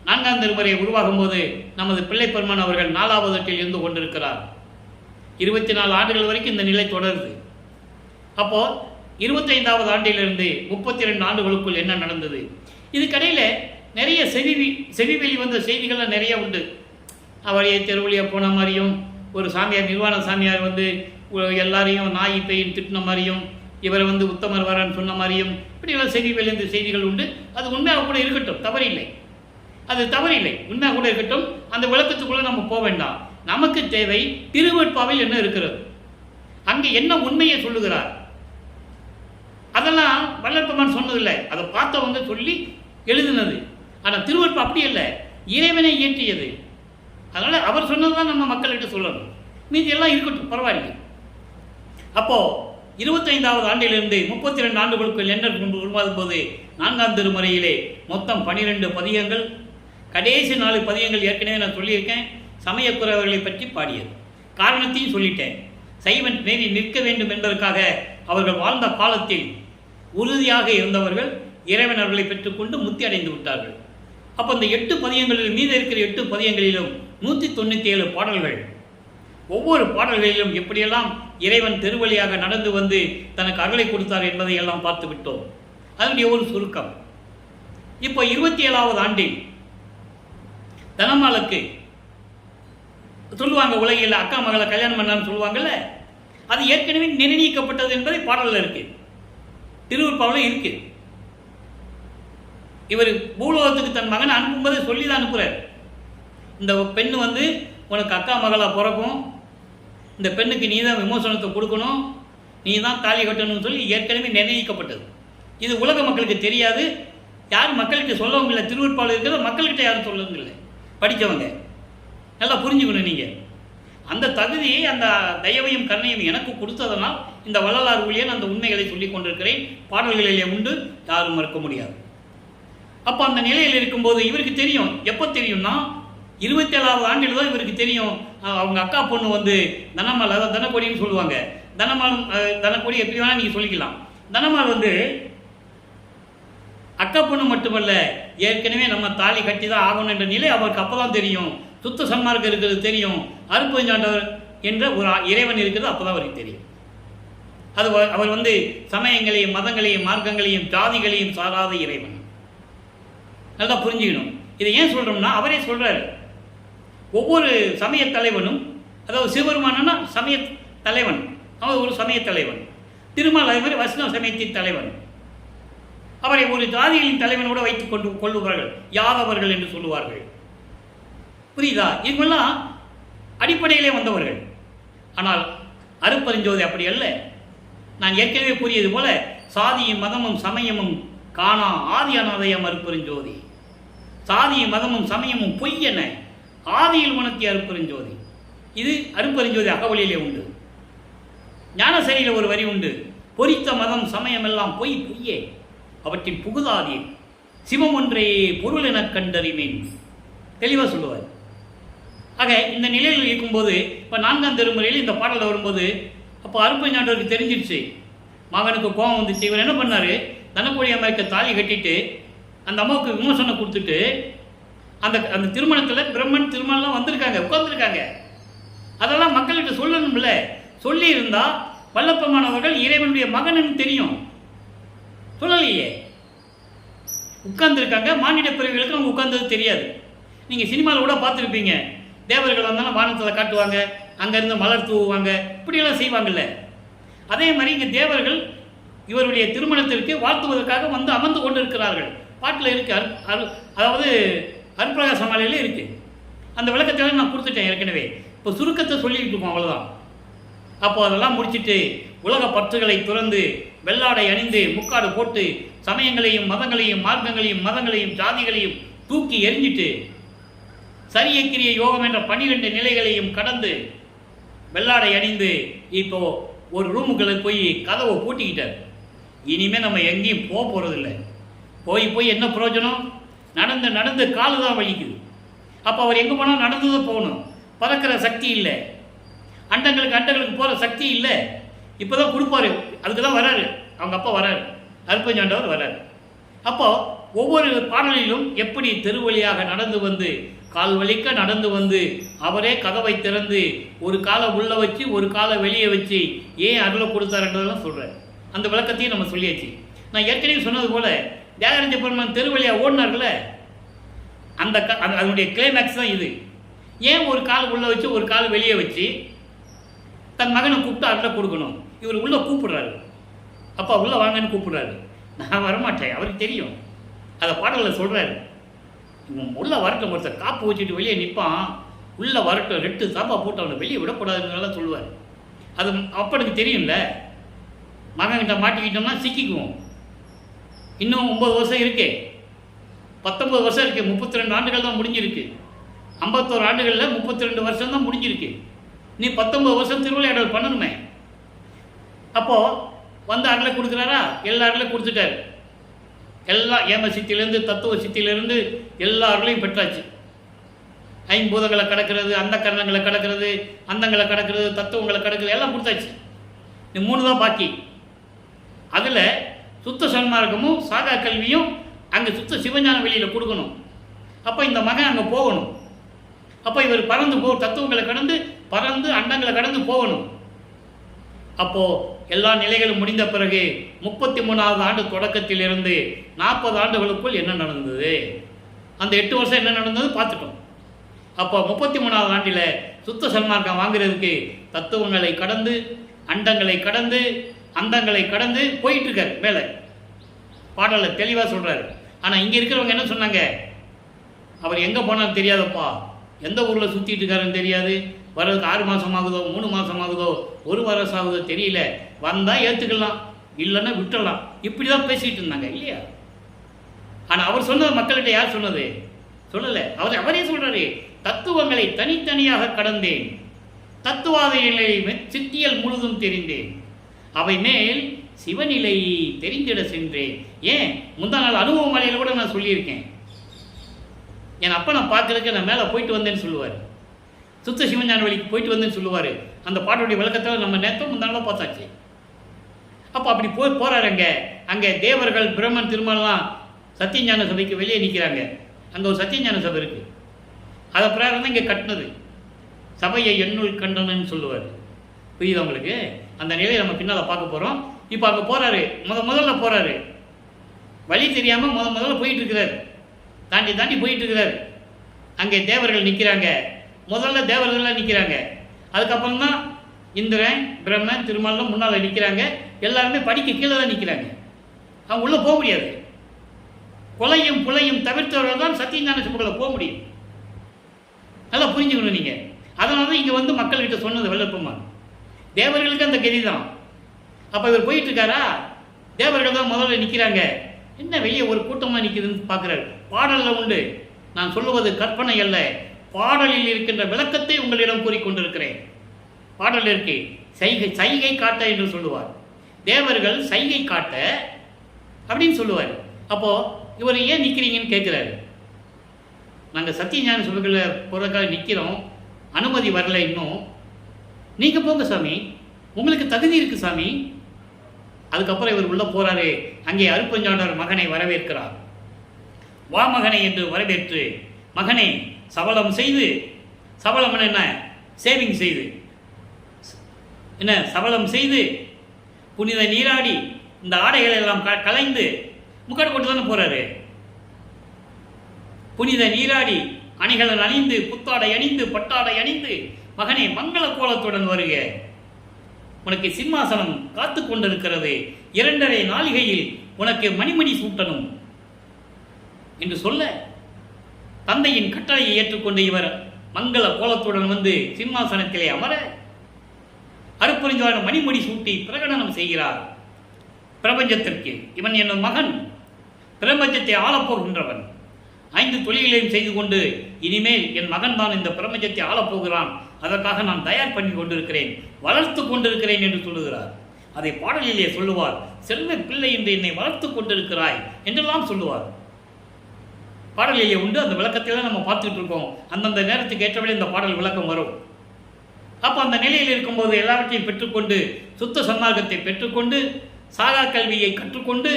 S1: 4ஆம் திருமுறை உருவாகும் போது நமது பிள்ளை பெருமான் அவர்கள் 4வது எட்டில் இருந்து கொண்டிருக்கிறார். 24 ஆண்டுகள் வரைக்கும் இந்த நிலை தொடருது. அப்போது 25வது ஆண்டிலிருந்து 32 ஆண்டுகளுக்குள் என்ன நடந்தது? இதுக்கடையில் நிறைய செவி வந்த செய்திகள்லாம் நிறைய உண்டு. அவரையே தெருவழியாக போன மாதிரியும், ஒரு சாமியார் நிர்வாண சாமியார் எல்லாரையும் நாய் பெயின் திட்டின மாதிரியும், இவரை உத்தமர் வரன்னு சொன்ன மாதிரியும், இப்படியெல்லாம் செவிவெளிந்த செய்திகள் உண்டு. அது உண்மையாக கூட இருக்கட்டும், தவறில்லை. அது தவறில்லை, உண்மையாக கூட இருக்கட்டும். அந்த விளக்கத்துக்குள்ளே நம்ம போக வேண்டாம். நமக்கு தேவை திருவெட்பாவில் என்ன இருக்கிறது, அங்கே என்ன உண்மையை சொல்லுகிறார். அதெல்லாம் வல்லற்பெருமான் சொன்னதில்லை, அதை பார்த்தவங்க சொல்லி எழுதினது. ஆனால் திருவெட்பா அப்படி இல்லை, இறைவனை இயற்றியது. அதனால் அவர் சொன்னதுதான் நம்ம மக்கள்கிட்ட சொல்லணும். மீதி எல்லாம் இருக்கட்டும், பரவாயில்லை. அப்போது 25வது ஆண்டிலிருந்து 32 ஆண்டுகளுக்குள் என்ன உருவாகும் போது 4ஆம் திருமுறையிலே மொத்தம் 12 பதிகங்கள். கடைசி 4 பதிகங்கள் ஏற்கனவே நான் சொல்லியிருக்கேன், சமயக்குறவர்களை பற்றி பாடியது. காரணத்தையும் சொல்லிட்டேன். சைவன் மேறி நிற்க வேண்டும் என்பதற்காக அவர்கள் வாழ்ந்த காலத்தில் உறுதியாக இருந்தவர்கள் இறைவன் அவர்களை பெற்றுக்கொண்டு முத்தி அடைந்து விட்டார்கள். அப்போ இந்த 8 பதிகங்களில் மீத இருக்கிற 8 பதிகங்களிலும் 197 பாடல்கள். ஒவ்வொரு பாடல்களிலும் எப்படியெல்லாம் இறைவன் தெருவழியாக நடந்து வந்து தனக்கு அருளை கொடுத்தார் என்பதை எல்லாம் பார்த்து விட்டோம். அதனுடைய ஒரு சுருக்கம். இப்போ 27வது ஆண்டில் தனமாலுக்கு சொல்லுவாங்க, உலகில் அக்கா மகளை கல்யாணம் பண்ணான்னு சொல்லுவாங்கல்ல, அது ஏற்கனவே நிர்ணயிக்கப்பட்டது என்பதை பாடலில் இருக்கு, திருவெட்பாவில் இருக்கு. இவர் பூலோகத்துக்கு தன் மகனை அனுப்பும்போதே சொல்லி தான் அனுப்புகிறார். இந்த பெண்ணு உனக்கு அக்கா மகளாக பிறக்கும், இந்த பெண்ணுக்கு நீ தான் விமோசனத்தை கொடுக்கணும், நீ தான் தாலி கட்டணும்னு சொல்லி ஏற்கனவே நிர்ணயிக்கப்பட்டது. இது உலக மக்களுக்கு தெரியாது, யாரும் மக்கள்கிட்ட சொல்லவும் இல்லை. திருவெட்பாவில் இருக்கிறத மக்கள்கிட்ட யாரும் சொல்லவும் இல்லை. படித்தவங்க நல்லா புரிஞ்சுக்கணும். நீங்கள் அந்த தகுதியை, அந்த தயவையும் கருணையும் எனக்கு கொடுத்ததனால் இந்த வள்ளலார் ஊழியன் அந்த உண்மைகளை சொல்லிக் கொண்டிருக்கிறேன். பாடல்களிலே உண்டு, யாரும் மறுக்க முடியாது. அப்போ அந்த நிலையில் இருக்கும்போது இவருக்கு தெரியும். எப்போ தெரியும்னா 27வது ஆண்டில் தான் இவருக்கு தெரியும். அவங்க அக்கா பொண்ணு தனமால், அதாவது தனக்கொடின்னு சொல்லுவாங்க. தனக்கொடி எப்படி வேணால் நீங்கள் சொல்லிக்கலாம். தனமால் அக்கா பொண்ணு மட்டுமல்ல, ஏற்கனவே நம்ம தாலி கட்டி தான் ஆகணும் என்ற நிலை அவருக்கு அப்போ தான் தெரியும். சுத்த சன்மார்க்கம் இருக்கிறது தெரியும், அருட்பெருஞ்சாண்டவர் என்ற ஒரு இறைவன் இருக்கிறது அப்போ தான் அவருக்கு தெரியும். அது அவர் சமயங்களையும் மதங்களையும் மார்க்கங்களையும் ஜாதிகளையும் சாராத இறைவன். நல்லா புரிஞ்சுக்கணும். இதை ஏன் சொல்கிறோம்னா அவரே சொல்கிறார், ஒவ்வொரு சமய தலைவனும், அதாவது சிவபெருமானன்னா சமய தலைவன், அவர் ஒரு சமய தலைவன். திருமால் அதே மாதிரி வைஷ்ணவ சமயத்தின் தலைவன். அவரை ஒரு ஜாதிகளின் தலைவனோடு வைத்துக் கொள்ளுவார்கள், யாதவர்கள் என்று சொல்லுவார்கள். புரியுதா? இவங்கெல்லாம் அடிப்படையிலே வந்தவர்கள். ஆனால் அருட்பெருஞ்சோதி அப்படி அல்ல. நான் ஏற்கனவே கூறியது போல சாதியும் மதமும் சமயமும் காணா ஆதி அநாதயம் அருட்பெருஞ்சோதி. சாதியும் மதமும் சமயமும் பொய் என ஆதியில் உணர்த்திய அருட்பெருஞ்சோதி. இது அருட்பெருஞ்சோதி அகவலியிலே உண்டு. ஞானசரியில் ஒரு வரி உண்டு, பொறித்த மதம் சமயம் எல்லாம் பொய் பொய்யே, அவற்றின் புகுதாதே சிவம் ஒன்றே பொருள் எனக் கண்டறிவேன். தெளிவாக சொல்லுவார். ஆக இந்த நிலையில் இருக்கும்போது இப்போ 4ஆம் திருமுறையில் இந்த பாடலில் வரும்போது அப்போ அருட்பெருஞ்சாண்டவருக்கு தெரிஞ்சிடுச்சு, மகனுக்கு கோபம் வந்துச்சு. இவர் என்ன பண்ணார், தனக்கொடி அம்மாவுக்கு தாலி கட்டிட்டு அந்த அம்மாவுக்கு விமோசனம் கொடுத்துட்டு அந்த திருமணத்தில் பிரம்மன் திருமணம்லாம் வந்திருக்காங்க, உட்கார்ந்துருக்காங்க. அதெல்லாம் மக்கள்கிட்ட சொல்லணும்ல. சொல்லி இருந்தால் வல்லப்பெருமானவர்கள் இறைவனுடைய மகன் தெரியும். சொல்லலையே, உட்கார்ந்துருக்காங்க. மானிட பிறவிகளுக்கு அவங்க உட்கார்ந்தது தெரியாது. நீங்கள் சினிமாவில் கூட பார்த்துருப்பீங்க, தேவர்கள் வந்தாலும் வானத்தில் காட்டுவாங்க, அங்கேருந்து மலர் தூவுவாங்க, இப்படியெல்லாம் செய்வாங்கல்ல. அதே மாதிரி இங்கே தேவர்கள் இவருடைய திருமணத்திற்கு வாழ்த்துவதற்காக அமர்ந்து கொண்டு இருக்கிறார்கள். பாட்டில் இருக்கு, அதாவது அருட்பிரகாச மாலையில் இருக்குது. அந்த விளக்கத்தில் நான் கொடுத்துட்டேன் ஏற்கனவே. இப்போ சுருக்கத்தை சொல்லிட்டு இருக்கோம், அவ்வளோதான். அப்போ அதெல்லாம் முடிச்சுட்டு உலக பற்றுகளை துறந்து வெள்ளாடை அணிந்து முக்காடு போட்டு சமயங்களையும் மதங்களையும் மார்க்கங்களையும் மதங்களையும் ஜாதிகளையும் தூக்கி எரிஞ்சிட்டு சரியக்கிரிய யோகம் என்ற 12 நிலைகளையும் கடந்து வெள்ளாடை அணிந்து இப்போ ஒரு ரூமுக்குள்ள போய் கதவை பூட்டிக்கிட்டார். இனிமேல் நம்ம எங்கேயும் போக போகிறதில்லை. போய் என்ன பிரயோஜனம்? நடந்து காலு தான் வலிக்குது. அப்போ அவர் எங்கே போனால் நடந்து தான் போகணும். பறக்கிற சக்தி இல்லை, அண்டங்களுக்கு போகிற சக்தி இல்லை. இப்போ தான் கொடுப்பாரு, அதுக்கு தான் வராரு, அவங்க அப்பா வராரு. அருப்பஞ்சாண்டவர் வர்றார். அப்போது ஒவ்வொரு பாடலிலும் எப்படி தெருவழியாக நடந்து வந்து கால் வலிக்க நடந்து வந்து அவரே கதவை திறந்து ஒரு காலை உள்ளே வச்சு ஒரு காலை வெளியே வச்சு ஏன் அருளை கொடுத்தாருன்றதெல்லாம் சொல்கிறார். அந்த விளக்கத்தையும் நம்ம சொல்லியாச்சு. நான் ஏற்கனவே சொன்னது போல் தியாகராஜ பெருமான் தெருவழியாக ஓடினார்ல, அதனுடைய கிளைமேக்ஸ் தான் இது. ஏன் ஒரு கால் உள்ளே வச்சு ஒரு கால் வெளியே வச்சு தன் மகனை கூப்பிட்டு அருளை கொடுக்கணும்? இவர் உள்ளே கூப்பிடுறாரு, அப்பா உள்ளே வாங்கன்னு கூப்பிடுறாரு. நான் வரமாட்டேன், அவருக்கு தெரியும். அதை பாடலில் சொல்கிறாரு, இவன் உள்ளே வரட்டும், ஒருத்தர் காப்பு வச்சுட்டு வெளியே நிற்பான், உள்ளே வரட்டும், 2 சாப்பா போட்டு அவனை வெளியே விடக்கூடாதுன்னு சொல்லுவார். அது அப்பனுக்கு தெரியும்ல, மகன்கிட்ட மாட்டிக்கிட்டோம்னா சிக்கிக்குவோம். இன்னும் 9 வருஷம் இருக்கே, 19 வருஷம் இருக்குது, 32 ஆண்டுகள் தான் முடிஞ்சிருக்கு. 51 ஆண்டுகளில் 32 வருஷம் தான் முடிஞ்சிருக்கு. நீ 19 வருஷம் திருவிளையாடல் பண்ணணுமே. அப்போது வந்து அருளை கொடுக்குறாரா? எல்லா அருளையும் கொடுத்துட்டாரு. எல்லா ஏம சித்தியிலேருந்து தத்துவ சித்தியிலேருந்து எல்லா அருளையும் பெற்றாச்சு. 5 பூதங்களை கடக்கிறது, அந்த கரணங்களை கடக்கிறது, அந்தங்களை கடக்கிறது, தத்துவங்களை கடக்கிறது, எல்லாம் கொடுத்தாச்சு. நீ 3 தான் பாக்கி. அதில் சுத்த சன்மார்க்கமும் சாகா கல்வியும் அங்கே சுத்த சிவஞான வெளியில் கொடுக்கணும். அப்போ இந்த மகன் அங்கே போகணும். அப்போ இவர் பறந்து தத்துவங்களை கடந்து பறந்து அண்டங்களை கடந்து போகணும். அப்போது எல்லா நிலைகளும் முடிந்த பிறகு 33வது ஆண்டு தொடக்கத்திலிருந்து 40 ஆண்டுகளுக்குள் என்ன நடந்தது, அந்த 8 வருஷம் என்ன நடந்தது பார்த்துட்டோம். அப்போ 33வது ஆண்டில் சுத்த சன்மார்க்கம் வாங்குறதுக்கு தத்துவங்களை கடந்து அண்டங்களை கடந்து அந்தங்களை கடந்து போயிட்டுருக்காரு மேலே. பாடலை தெளிவாக சொல்கிறாரு. ஆனால் இங்கே இருக்கிறவங்க என்ன சொன்னாங்க? அவர் எங்கே போனாலும் தெரியாதப்பா, எந்த ஊரில் சுற்றிட்டு இருக்காருன்னு தெரியாது, வர்றதுக்கு 6 மாதம் ஆகுதோ 3 மாதம் ஆகுதோ 1 வருஷம் ஆகுதோ தெரியல, வந்தால் ஏற்றுக்கலாம், இல்லைன்னா விட்டுடலாம், இப்படி தான் பேசிகிட்டு இருந்தாங்க இல்லையா? ஆனால் அவர் சொன்னது மக்கள்கிட்ட யார் சொன்னது? சொல்லலை. அவரே சொல்கிறாரு, தத்துவங்களை தனித்தனியாக கடந்தேன், தத்துவாத நிலையை சித்தியல் முழுதும் தெரிந்தேன், அவை மேல் சிவநிலை தெரிந்திட சென்றேன். ஏன் முந்தா நாள் அனுபவ மலையில் கூட நான் சொல்லியிருக்கேன். என் அப்பா நான் பார்க்கறதுக்கு நான் மேலே போயிட்டு வந்தேன்னு சொல்லுவார், சுத்த சிவஞான வழிக்கு போயிட்டு வந்தேன்னு சொல்லுவார். அந்த பாட்டுடைய விளக்கத்தில் நம்ம நேரத்தை முந்தானால பார்த்தாச்சு. அப்போ அப்படி போகிறாரு. அங்கே தேவர்கள் பிரம்மன் திருமணம்லாம் சத்தியஞான சபைக்கு வெளியே நிற்கிறாங்க. அங்கே ஒரு சத்தியஞான சபை இருக்குது. அதை பிரகாரம் தான் இங்கே கட்டினது. சபையை எண்ணுள் கண்டனன்னு சொல்லுவார். புரியுது உங்களுக்கு? அந்த நிலையை நம்ம பின்னால் பார்க்க போகிறோம். இப்போ அங்கே போகிறாரு, முதல்ல போகிறாரு, வழி தெரியாமல் முதல்ல போயிட்டு இருக்கிறார், தாண்டி தாண்டி போயிட்டு இருக்கிறார். அங்கே தேவர்கள் நிற்கிறாங்க. முதல்ல தேவர்கள்லாம் நிற்கிறாங்க. அதுக்கப்புறம் தான் இந்திரன் பிரம்மன் திருமாலாம் முன்னால் நிற்கிறாங்க. எல்லாருமே படிக்க கீழே தான் நிற்கிறாங்க. அவங்க உள்ளே போக முடியாது. கொலையும் புலையும் தவிர்த்தவர்கள் தான் சத்தியஞான சபைக்குள்ள போக முடியும். நல்லா புரிஞ்சுக்கணும் நீங்கள். அதனால தான் இங்கே வந்து மக்கள்கிட்ட சொன்னது வெள்ளப்பெருமான். தேவர்களுக்கு அந்த கதி தான். அப்போ இவர் போயிட்டு இருக்காரா? தேவர்கள் தான் முதல்ல நிற்கிறாங்க. என்ன வெளியே ஒரு கூட்டமாக நிற்குதுன்னு பார்க்குறாரு. பாடலில் உண்டு. நான் சொல்லுவது கற்பனை அல்ல, பாடலில் இருக்கின்ற விளக்கத்தை உங்களிடம் கூறிக்கொண்டிருக்கிறேன். பாடல் இருக்கு, சைகை காட்ட என்று சொல்லுவார். தேவர்கள் சைகை காட்ட அப்படின்னு சொல்லுவார். அப்போது இவர் ஏன் நிற்கிறீங்கன்னு கேட்குறாரு. நாங்கள் சத்தியஞான சபைகளை போகிறதுக்காக நிற்கிறோம், அனுமதி வரல இன்னும், நீங்கள் போங்க சாமி, உங்களுக்கு தகுதி இருக்குது சாமி. அதுக்கப்புறம் இவர் உள்ளே போகிறாரு. அங்கே அருப்பஞ்சாண்டவர் மகனை வரவேற்கிறார். வா மகனை என்று வரவேற்று, மகனை சபலம் செய்து, சபலம் என்ன, சேவிங் செய்து, என்ன சபலம் செய்து புனித நீராடி இந்த ஆடைகளை எல்லாம் கலைந்து முக்காடு போட்டு தானே போகிறாரு. புனித நீராடி அணிகளை அணிந்து புத்தாடை அணிந்து பட்டாடை அணிந்து, மகனே மங்கள கோலத்துடன் வருக, உனக்கு சிம்மாசனம் காத்து கொண்டிருக்கிறது, 2.5 நாளிகையில் உனக்கு மணிமணி சூட்டணும் என்று சொல்ல, தந்தையின் கட்டளையை ஏற்றுக்கொண்டு இவர் மங்கள கோலத்துடன் வந்து சிம்மாசனத்திலே அமர அருப்பெருஞ்சாண்டவர் மணிமணி சூட்டி பிரகடனம் செய்கிறார். பிரபஞ்சத்திற்கு இவன் என்னும் மகன் பிரபஞ்சத்தை ஆளப்போகின்றவன், 5 தொழில்களையும் செய்து கொண்டு இனிமேல் என் மகன் தான் இந்த பிரபஞ்சத்தை ஆளப்போகிறான், அதற்காக நான் தயார் பண்ணி கொண்டிருக்கிறேன், வளர்த்து கொண்டிருக்கிறேன் என்று சொல்லுகிறார். அதை பாடலிலே சொல்லுவார், செல்வ பிள்ளை என்று என்னை வளர்த்து கொண்டிருக்கிறாய் என்றெல்லாம் சொல்லுவார். பாடலிலே உண்டு. அந்த விளக்கத்தில் நம்ம பார்த்துக்கிட்டு இருக்கோம். அந்தந்த நேரத்துக்கு ஏற்றபடி இந்த பாடல் விளக்கம் வரும். அப்போ அந்த நிலையில் இருக்கும்போது எல்லாவற்றையும் பெற்றுக்கொண்டு சுத்த சன்மார்க்கத்தை பெற்றுக்கொண்டு சாகா கல்வியை கற்றுக்கொண்டு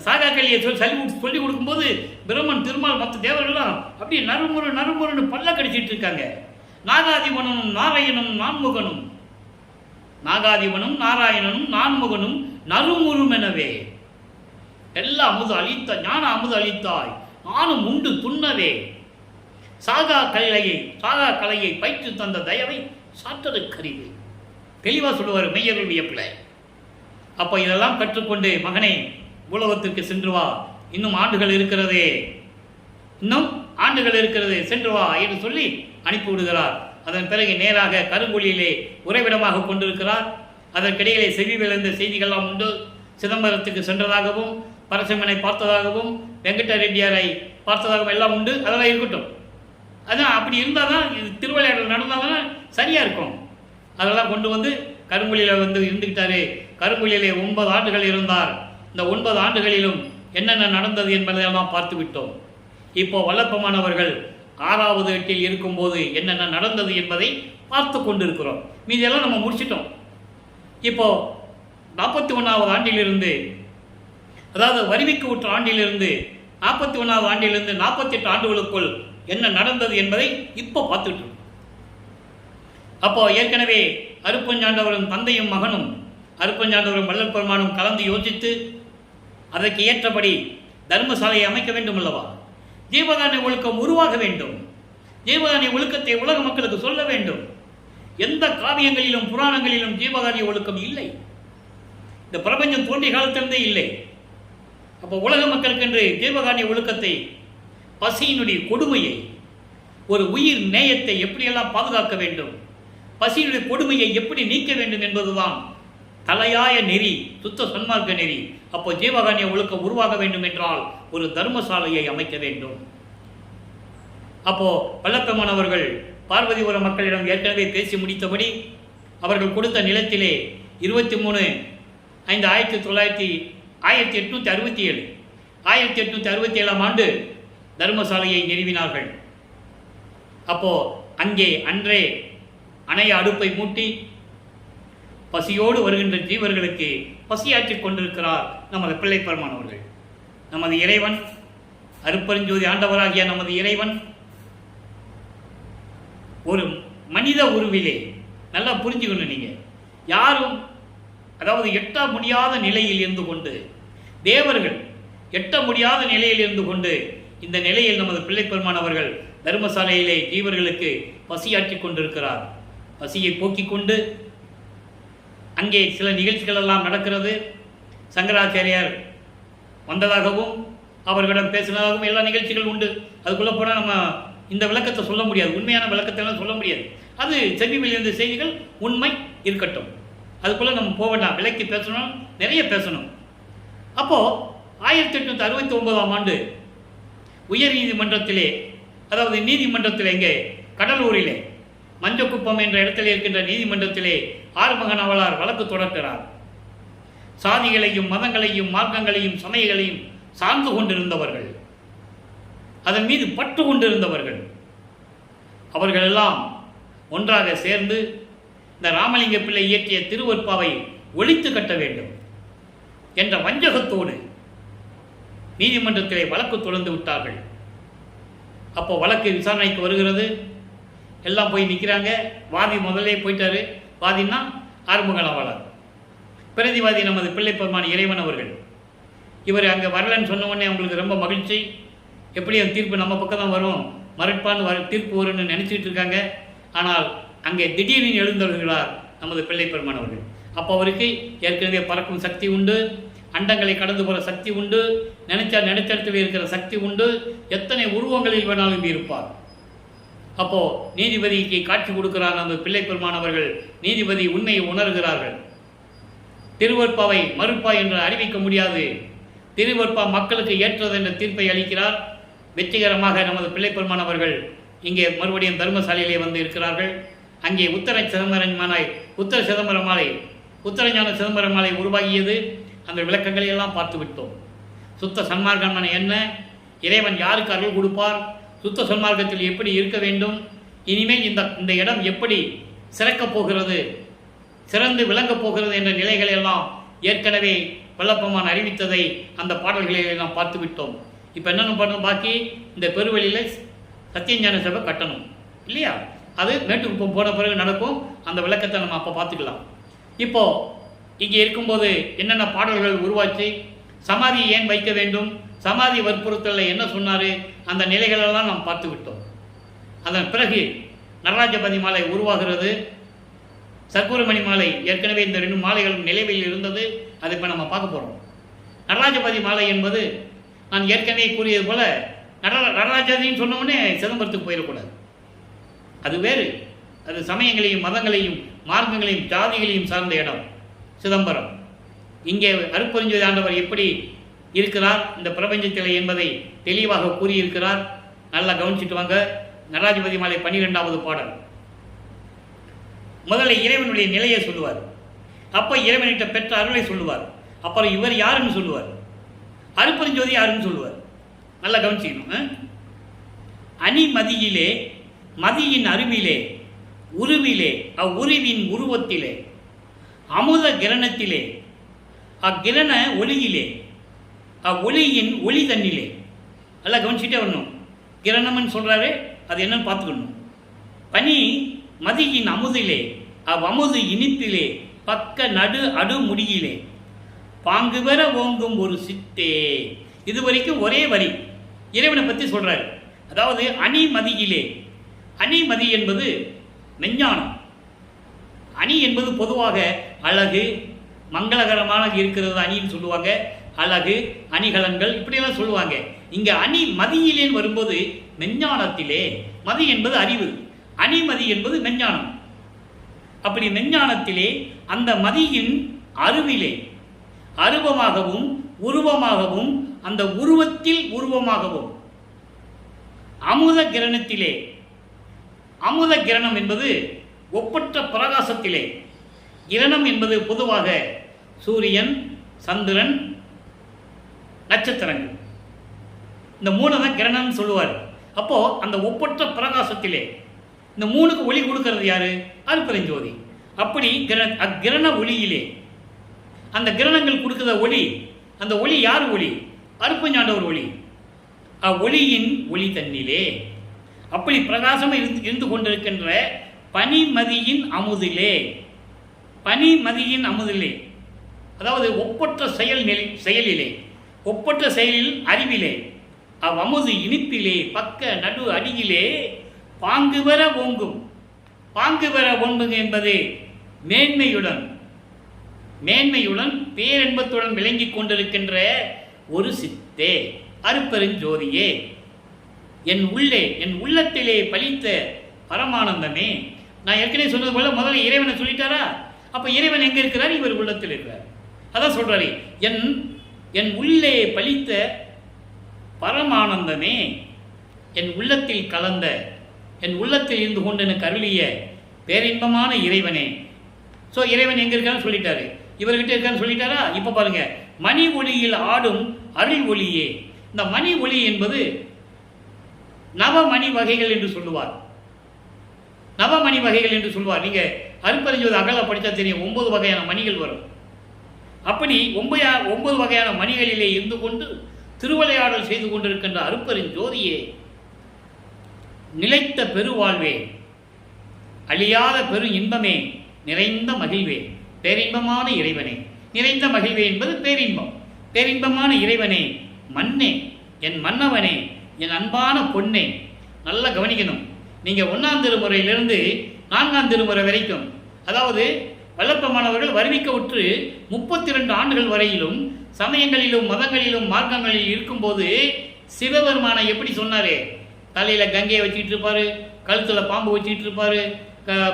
S1: சாகா கல்வியை சொல்லிக் கொடுக்கும்போது பிரம்மன் திருமால் மற்ற தேவர்கள்லாம் அப்படியே நறுமுறுன்னு பல்ல கடிச்சிட்டு இருக்காங்க. நாகாதிபனும் நாராயணனும் நான்முகனும் நாகாதிபனும் நாராயணனும் நான்முகனும் நறுமுறுமெனவே எல்லா அமுது அளித்த ஞான அமுது அளித்தாய் நானும் உண்டு துண்ணவே சாகா கலையை பயிற்று தந்த தயவை சாற்றது கருவி. தெளிவாக சொல்லுவார் மெய்யருள் வியப்பில். அப்போ இதெல்லாம் கற்றுக்கொண்டு மகனே உலகத்திற்கு சென்று வா, இன்னும் ஆண்டுகள் இருக்கிறது சென்று வா என்று சொல்லி அனுப்பிவிடுகிறார். அதன் பிறகு நேராக கருங்குழியிலே உறைவிடமாக கொண்டிருக்கிறார். அதற்கிடையிலே செவி விளைந்த செய்திகள்லாம் உண்டு. சிதம்பரத்துக்கு சென்றதாகவும் பரசிம்மனை பார்த்ததாகவும் வெங்கட ரெட்டியாரை பார்த்ததாகவும் எல்லாம் உண்டு. அதெல்லாம் இருக்கட்டும். அதான் அப்படி இருந்தால் தான் இது திருவிளையாடல் நடந்தால் தான் சரியாக இருக்கும். அதெல்லாம் கொண்டு வந்து கருங்குழியில் இருந்துக்கிட்டாரு. கருங்குழியிலே 9 ஆண்டுகள் இருந்தார். இந்த 9 ஆண்டுகளிலும் என்னென்ன நடந்தது என்பதையெல்லாம் பார்த்து விட்டோம். இப்போ வல்லப்பமானவர்கள் 6வது எட்டில் இருக்கும்போது என்னென்ன நடந்தது என்பதை பார்த்து கொண்டிருக்கிறோம். மீதியெல்லாம் நம்ம முடிச்சிட்டோம். இப்போ 41வது ஆண்டிலிருந்து, அதாவது வரிவிக்கு உற்ற ஆண்டிலிருந்து 41வது ஆண்டிலிருந்து 48 ஆண்டுகளுக்குள் என்ன நடந்தது என்பதை இப்போ பார்த்துட்டு இருக்கோம். அப்போ ஏற்கனவே அருப்பஞ்சாண்டவரும் தந்தையும் மகனும் அருப்பஞ்சாண்டவரும் வள்ளல் பெருமானும் கலந்து யோசித்து அதற்கு ஏற்றபடி தர்மசாலையை அமைக்க வேண்டும் அல்லவா? ஜீவகாருண்ய ஒழுக்கம் உருவாக வேண்டும். ஜீவகாருண்ய ஒழுக்கத்தை உலக மக்களுக்கு சொல்ல வேண்டும். எந்த காவியங்களிலும் புராணங்களிலும் ஜீவகாருண்ய ஒழுக்கம் இல்லை. இந்த பிரபஞ்சம் தோன்றிய காலத்திலிருந்தே இல்லை. அப்போ உலக மக்களுக்கென்று ஜீவகாருண்ய ஒழுக்கத்தை, பசியினுடைய கொடுமையை, ஒரு உயிர் நேயத்தை எப்படியெல்லாம் பாதுகாக்க வேண்டும், பசியினுடைய கொடுமையை எப்படி நீக்க வேண்டும் என்பதுதான் தலையாய நெறி, சுத்த சன்மார்க்க நெறி. அப்போ ஜீவகாருண்ய ஒழுக்கம் உருவாக வேண்டும் என்றால் ஒரு தர்மசாலையை அமைக்க வேண்டும். அப்போ வல்லப்பெருமானவர்கள் பார்வதிபுரம் மக்களிடம் ஏற்கனவே பேசி முடித்தபடி அவர்கள் கொடுத்த நிலத்திலே 1867 ஆண்டு தர்மசாலையை நிறுவினார்கள். அப்போ அங்கே அன்றே அணைய அடுப்பை மூட்டி பசியோடு வருகின்ற ஜீவர்களுக்கு பசியாற்றிக் கொண்டிருக்கிறார் நமது பிள்ளைப்பெருமானவர்கள். நமது இறைவன், அருப்பெருஞ்சோதி ஆண்டவராகிய நமது இறைவன் ஒரு மனித உருவிலே, நல்லா புரிஞ்சுக்கணும் நீங்கள், யாரும் அதாவது எட்ட முடியாத நிலையில் இருந்து கொண்டு, தேவர்கள் எட்ட முடியாத நிலையில் இருந்து கொண்டு, இந்த நிலையில் நமது பிள்ளைப்பெருமானவர்கள் தர்மசாலையிலே ஜீவர்களுக்கு பசியாற்றிக் கொண்டிருக்கிறார். பசியை போக்கிக் கொண்டு அங்கே சில நிகழ்ச்சிகள் எல்லாம் நடக்கிறது. சங்கராச்சாரியார் வந்ததாகவும் அவர்களிடம் பேசினதாகவும் எல்லா நிகழ்ச்சிகள் உண்டு. அதுக்குள்ளே போனால் நம்ம இந்த விளக்கத்தை சொல்ல முடியாது, உண்மையான விளக்கத்தெல்லாம் சொல்ல முடியாது. அது செவியில் இருந்த செய்திகள் உண்மை இருக்கட்டும், அதுக்குள்ளே நம்ம போக வேண்டாம். விளக்கி பேசணும், நிறைய பேசணும். அப்போது 1869 ஆண்டு உயர் நீதிமன்றத்திலே, அதாவது நீதிமன்றத்தில் இங்கே கடலூரிலே மஞ்சக்குப்பம் என்ற இடத்தில் இருக்கின்ற நீதிமன்றத்திலே ஆறுமுக நாவலார் வழக்கு தொடர்கிறார். சாதிகளையும் மதங்களையும் மார்க்கங்களையும் சமயங்களையும் சார்ந்து கொண்டிருந்தவர்கள், அதன் மீது பற்று கொண்டிருந்தவர்கள், அவர்களெல்லாம் ஒன்றாக சேர்ந்து இந்த ராமலிங்க பிள்ளை இயற்றிய திருவொற்பாவை ஒழித்து கட்ட வேண்டும் என்ற வஞ்சகத்தோடு நீதிமன்றத்திலே வழக்கு தொடர்ந்து விட்டார்கள். அப்போ வழக்கு விசாரணைக்கு வருகிறது. எல்லாம் போய் நிற்கிறாங்க. வாதி முதலே போயிட்டாரு. வாதினா ஆறுமுக நாவலார், பிரதிவாதி நமது பிள்ளைப்பெருமான் இறைவன் அவர்கள். இவர் அங்கே வரலன்னு சொன்ன உடனே அவங்களுக்கு ரொம்ப மகிழ்ச்சி. எப்படி அந்த தீர்ப்பு நம்ம பக்கம் தான் வரும், மறுப்பான்னு தீர்ப்பு வரும்னு நினச்சிக்கிட்டு இருக்காங்க. ஆனால் அங்கே திடீர்னு எழுந்தவர்களார் நமது பிள்ளைப்பெருமான் அவர்கள். அப்போ அவருக்கு ஏற்கனவே பறக்கும் சக்தி உண்டு, அண்டங்களை கடந்து போகிற சக்தி உண்டு, நினைச்ச இடத்துல இருக்கிற சக்தி உண்டு, எத்தனை உருவங்களில் வேணாலும் இருப்பார். அப்போது நீதிபதிக்கு காட்சி கொடுக்கிறார் நமது பிள்ளைப்பெருமான் அவர்கள். நீதிபதி உண்மையை உணர்கிறார்கள். திருவொற்பாவை மறுப்பா என்று அறிவிக்க முடியாது, திருவொற்பா மக்களுக்கு ஏற்றது என்ற தீர்ப்பை அளிக்கிறார். வெற்றிகரமாக நமது பிள்ளைப்பெருமான் அவர்கள் இங்கே மறுபடியும் தர்மசாலையிலே வந்து இருக்கிறார்கள். அங்கே உத்தர ஞான சிதம்பரம் மாலை உருவாகியது. அந்த விளக்கங்களை எல்லாம் பார்த்து விட்டோம். சுத்த சன்மார்க்கம் என்ன, இறைவன் யாருக்கு அருள் கொடுப்பார், சுத்த சன்மார்க்கத்தில் எப்படி இருக்க வேண்டும், இனிமேல் இந்த இடம் எப்படி சிறக்கப் போகிறது, சிறந்து விளங்கப் போகிறது என்ற நிலைகளை எல்லாம் ஏற்கனவே வல்லப்பெருமான் அறிவித்ததை அந்த பாடல்களில் நாம் பார்த்து விட்டோம். இப்போ என்னென்ன பண்ணணும், பாக்கி இந்த பெருவெளியில் சத்தியஞான சபை கட்டணும் இல்லையா? அது மேட்டுக்குப்பம் போன பிறகு நடக்கும். அந்த விளக்கத்தை நம்ம அப்போ பார்த்துக்கலாம். இப்போது இங்கே இருக்கும்போது என்னென்ன பாடல்கள் உருவாச்சு, சமாதி ஏன் வைக்க வேண்டும், சமாதி வற்புறுத்தலில் என்ன சொன்னார், அந்த நிலைகளெல்லாம் நாம் பார்த்து விட்டோம். அதன் பிறகு நடராஜபதி மாலை உருவாகிறது. சர்க்குருமணி மாலை ஏற்கனவே இந்த 2 மாலைகளும் நிலைவில் இருந்தது. அதை இப்போ நம்ம பார்க்க போகிறோம். நடராஜபதி மாலை என்பது நான் ஏற்கனவே கூறியது போல நடராஜாதின்னு சொன்னோடனே சிதம்பரத்துக்கு போயிடக்கூடாது. அது வேறு. அது சமயங்களையும் மதங்களையும் மார்க்கங்களையும் ஜாதிகளையும் சார்ந்த இடம் சிதம்பரம். இங்கே அருட்பெருஞ்சோதி ஆண்டவர் எப்படி இருக்கிறார் இந்த பிரபஞ்சத்தில் என்பதை தெளிவாக கூறியிருக்கிறார். நல்லா கவனிச்சுட்டு வாங்க. நடராஜபதி மாலை 12வது பாடல். முதல்ல இறைவனுடைய நிலையை சொல்லுவார். அப்போ இறைவனிட்ட பெற்ற அருளை சொல்லுவார். அப்புறம் இவர் யாருன்னு சொல்லுவார், அருட்பெருஞ்சோதி யாருன்னு சொல்லுவார். நல்லா கவனிச்சுக்கணும். அணிமதியிலே மதியின் அருவிலே உருவிலே அவ்வுருவின் உருவத்திலே அமுத கிரணத்திலே அக்கிரண ஒளியிலே அவ்வொளியின் ஒளி தண்ணிலே. நல்லா கவனிச்சுட்டே வரணும். கிரணம்னு சொல்கிறாரு, அது என்னன்னு பார்த்துக்கணும். பனி மதியின் அமுதிலே அவ்வமுது இனிப்பிலே பக்க நடு அடு முடியிலே பாங்கு பெற ஓங்கும் ஒரு சித்தே. இது வரைக்கும் ஒரே வரி இறைவனை பற்றி சொல்கிறாரு. அதாவது அணிமதியிலே, அணிமதி என்பது மெஞ்ஞானம். அணி என்பது பொதுவாக அழகு, மங்களகரமான இருக்கிறது அணின்னு சொல்லுவாங்க. அழகு, அணிகலன்கள் இப்படியெல்லாம் சொல்லுவாங்க. இங்கே அணி மதியிலேன்னு வரும்போது மெஞ்ஞானத்திலே. மதி என்பது அறிவு, அணிமதி என்பது மெஞ்ஞானம். அப்படி மெஞ்ஞானத்திலே அந்த மதியின் அருவிலே அருவமாகவும் உருவமாகவும் அந்த உருவத்தில் உருவமாகவும் அமுத கிரணத்திலே. அமுத கிரணம் என்பது ஒப்பற்ற பிரகாசத்திலே. கிரணம் என்பது பொதுவாக சூரியன், சந்திரன், நட்சத்திரங்கள், இந்த 3 தான் கிரணம்னு சொல்லுவார். அப்போ அந்த ஒப்பற்ற பிரகாசத்திலே இந்த 3க்கு ஒளி கொடுக்கறது யாரு, அருட்பெருஞ்சோதி. அப்படி அக்கிரண ஒளியிலே அந்த கிரணங்கள் கொடுக்கிற ஒளி, அந்த ஒளி யார் ஒளி, அருட்பெருஞ்சாண்டவர் ஒளி. அவ்வொளியின் ஒளி தண்ணிலே அப்படி பிரகாசம் இருந்து கொண்டிருக்கின்ற பனிமதியின் அமுதிலே. பனிமதியின் அமுதிலே அதாவது ஒப்பற்ற செயலிலே, ஒப்பற்ற செயலில் அறிவிலே அவ்வமுது இனிப்பிலே பக்க நடு அடியிலே பாங்கு பெற ஓங்கும். பாங்கு பெற ஓங்குங்க என்பது மேன்மையுடன் பேரென்பத்துடன் விளங்கி கொண்டிருக்கின்ற ஒரு சித்தே, அருட்பெருஞ்சோதியே, என் உள்ளத்திலே பலித்த பரமானந்தமே. நான் ஏற்கனவே சொன்னது போல முதல்ல இறைவனை சொல்லிட்டாரா? அப்ப இறைவன் எங்க இருக்கிறார்? இவர் உள்ளத்தில் இருக்கிறார். அதான் சொல்றாரு, என் உள்ளே பலித்த பரமானந்தமே, என் உள்ளத்தில் கலந்த, என் உள்ளத்தில் இருந்து கொண்டு எனக்கு அருளிய பேரின்பமான இறைவனே. ஸோ இறைவன் எங்க இருக்கான்னு சொல்லிட்டாரு, இவர்கிட்ட இருக்கான்னு சொல்லிட்டாரா? இப்ப பாருங்க, மணி ஒளியில் ஆடும் அருள் ஒளியே. இந்த மணி ஒளி என்பது நவமணி வகைகள் என்று சொல்லுவார். நவமணி வகைகள் என்று சொல்வார். நீங்க அருட்பெருஞ்சோதி அகல படித்தா தெரியும், 9 வகையான மணிகள் வரும். அப்படி 9 வகையான மணிகளிலே இருந்து கொண்டு திருவிளையாடல் செய்து கொண்டிருக்கின்ற அருட்பெருஞ்சோதியே, நிலைத்த பெருவாழ்வே, அழியாத பெரு இன்பமே, நிறைந்த மகிழ்வே, பேரின்பமான இறைவனே. நிறைந்த மகிழ்வே என்பது பேரின்பம். பேரின்பமான இறைவனே, மன்னே, என் மன்னவனே, என் அன்பான பொன்னே. நல்லா கவனிக்கணும். நீங்கள் 1ஆம் திருமுறையிலிருந்து 4ஆம் திருமுறை வரைக்கும், அதாவது வல்லப்பெருமானவர்கள் வருவிக்க உற்று 32 ஆண்டுகள் வரையிலும் சமயங்களிலும் மதங்களிலும் மார்க்கங்களில் இருக்கும்போது சிவபெருமானை எப்படி சொன்னாரு? தலையில் கங்கையை வச்சுக்கிட்டு இருப்பார், கழுத்தில் பாம்பு வச்சுக்கிட்டு இருப்பார்,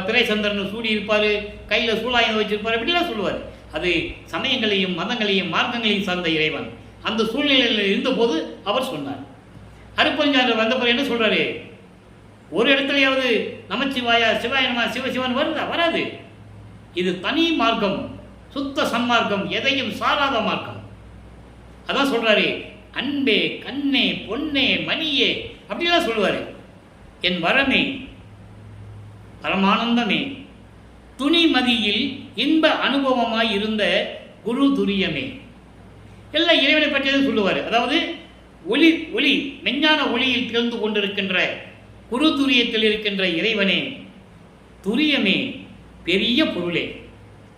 S1: பிறை சந்திரன் சூடி இருப்பார், கையில் சூலாயுதம் வச்சிருப்பார், இப்படிலாம் சொல்லுவார். அது சமயங்களையும் மதங்களையும் மார்க்கங்களையும் சார்ந்த இறைவன். அந்த சூழ்நிலையில் இருந்தபோது அவர் சொன்னார். அருட்பெருஞ்சாண்டவர் வந்த பிறகு என்ன சொல்றாரு? ஒரு இடத்துலையாவது நமச்சிவாயா சிவாயனமா சிவசிவன் வருதா? வராது. இது தனி மார்க்கம், சுத்த சன்மார்க்கம், எதையும் சாராத மார்க்கம். அதான் சொல்றாரு, அன்பே, கண்ணே, பொன்னே, மணியே, அப்படிலாம் சொல்லுவாரு. என் வரமே, பரமானந்தமே, துணிமதியில் இன்ப அனுபவமாய் இருந்த குரு துரியமே. எல்லாம் இறைவனை பற்றியது சொல்லுவார். அதாவது ஒளி மெஞ்ஞான ஒளியில் திகழ்ந்து கொண்டிருக்கின்ற குரு துரியத்தில் இருக்கின்ற இறைவனே, துரியமே, பெரிய பொருளே.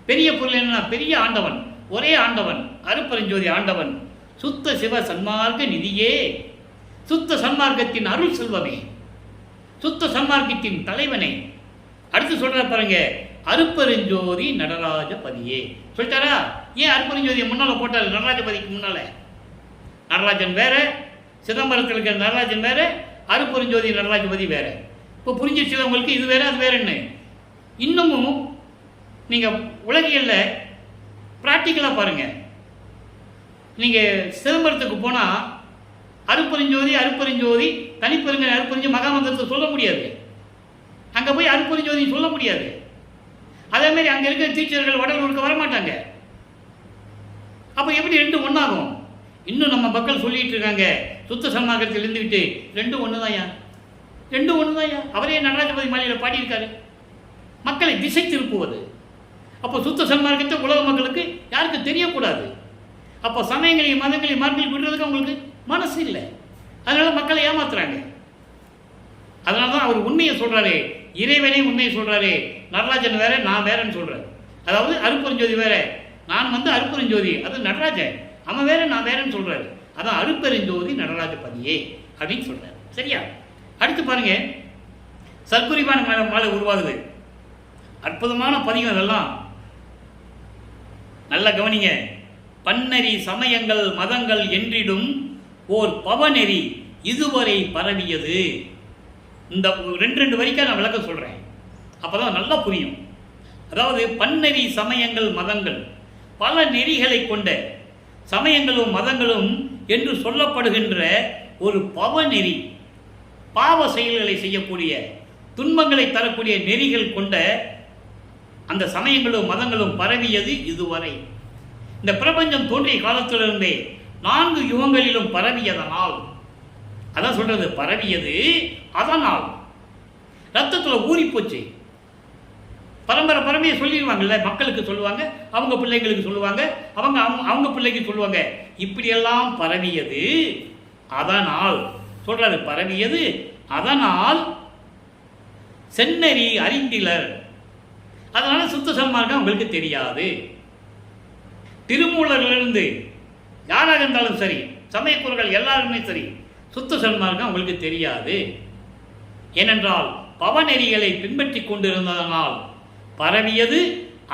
S1: பெரிய பொருள் என்ன? பெரிய ஆண்டவன், ஒரே ஆண்டவன், அருப்பெருஞ்சோதி ஆண்டவன், சுத்த சிவ சன்மார்க்க நிதியே, சுத்த சன்மார்க்கத்தின் அருள் செல்வமே, சுத்த சன்மார்க்கத்தின் தலைவனே. அடுத்து சொல்ற பாருங்க, அருப்பெருஞ்சோதி நடராஜ பதியே. சொல்லிட்டாரா? ஏன் அருப்பெருஞ்சோதியை முன்னால போட்டார்? நடராஜ பதிக்கு முன்னால நடராஜன் வேற, சிதம்பரத்தில் இருக்கிற நடராஜன் வேற, அருப்பெருஞ்சோதி நடராஜபதி வேற. இப்போ புரிஞ்சிச்சு உங்களுக்கு? இது வேற அது வேற என்ன? இன்னமும் நீங்கள் உலகியலில் ப்ராக்டிக்கலாக பாருங்கள். நீங்கள் சிதம்பரத்துக்கு போனால் அருப்பெருஞ்சோதி தனிப்பெருங்க அருப்பெருஞ்சோதி மகாமந்திரத்தை சொல்ல முடியாது. அங்கே போய் அருப்பெருஞ்சோதி சொல்ல முடியாது. அதேமாரி அங்கே இருக்கிற டீச்சர்கள் வடலூருக்கு வரமாட்டாங்க. அப்போ எப்படி ரெண்டும் ஒன்றாகும்? இன்னும் நம்ம மக்கள் சொல்லிட்டு இருக்காங்க, சுத்த சன்மார்க்கத்தில் இருந்துக்கிட்டு ரெண்டும் ஒன்று தான்யா, ரெண்டும் ஒன்று தான்யா. அவரே நடராஜபதி மாலையில் பாடியிருக்காரு. மக்களை திசை திருப்புவது. அப்போ சுத்த சன்மார்க்கத்தை உலக மக்களுக்கு யாருக்கு தெரியக்கூடாது. அப்போ சமயங்களையும் மதங்களையும் மார்க்கெட் விடுறதுக்கு அவங்களுக்கு மனசு இல்லை. அதனால மக்களை ஏமாத்துறாங்க. அதனால தான் அவர் உண்மையை சொல்றாரு, இறைவனே உண்மையை சொல்றாரு. நடராஜன் வேற, நான் வேறன்னு சொல்றாரு. அதாவது அருப்பெருஞ்சோதி வேற, நான் அருப்பெருஞ்சோதி, அது நடராஜன், அவன் வேற நான் வேறன்னு சொல்றாரு. அதான் அருப்பெருஞ்சோதி நடராஜ பதியே அப்படின்னு சொல்றாரு. சரியா? அடுத்து பாருங்க, சத்குருவான மாலை உருவாகுது. அற்புதமான பதிகம் அதெல்லாம். நல்ல கவனிங்க. பன்னெறி சமயங்கள் மதங்கள் என்றிடும் ஓர் பவநெறி இதுவரை பரவியது. இந்த ரெண்டு வரிக்கா நான் விளக்க சொல்றேன், அப்பதான் நல்லா புரியும். அதாவது பன்னெறி சமயங்கள் மதங்கள், பல நெறிகளை கொண்ட சமயங்களும் மதங்களும் என்று சொல்லப்படுகின்ற ஒரு பவநெறி, பாவ செயல்களை செய்யக்கூடிய துன்பங்களை தரக்கூடிய நெறிகள் கொண்ட அந்த சமயங்களும் மதங்களும் பரவியது இதுவரை. இந்த பிரபஞ்சம் தோன்றிய காலத்திலிருந்தே 4 யுகங்களிலும் பரவியதனால், அதான் சொல்றது, பரவியது அதனால். ரத்தத்தில் ஊறி போச்சு. பரம்பரையை சொல்லிடுவாங்கல்ல, மக்களுக்கு சொல்லுவாங்க, அவங்க பிள்ளைங்களுக்கு சொல்லுவாங்க, அவங்க பிள்ளைக்கு சொல்லுவாங்க. இப்படியெல்லாம் பரவியது அதனால் சொல்றாரு, பரவியது அதனால் செந்நெறி அறிந்திலர். அதனால சுத்த சன்மார்க்கம் அவங்களுக்கு தெரியாது. திருமூலரிலிருந்து யாராக இருந்தாலும் சரி, சமயக்குறர்கள் எல்லாருமே சரி, சுத்த சன்மார்க்கம் அவங்களுக்கு தெரியாது. ஏனென்றால் பவநெறிகளை பின்பற்றி கொண்டிருந்ததனால் பரவியது,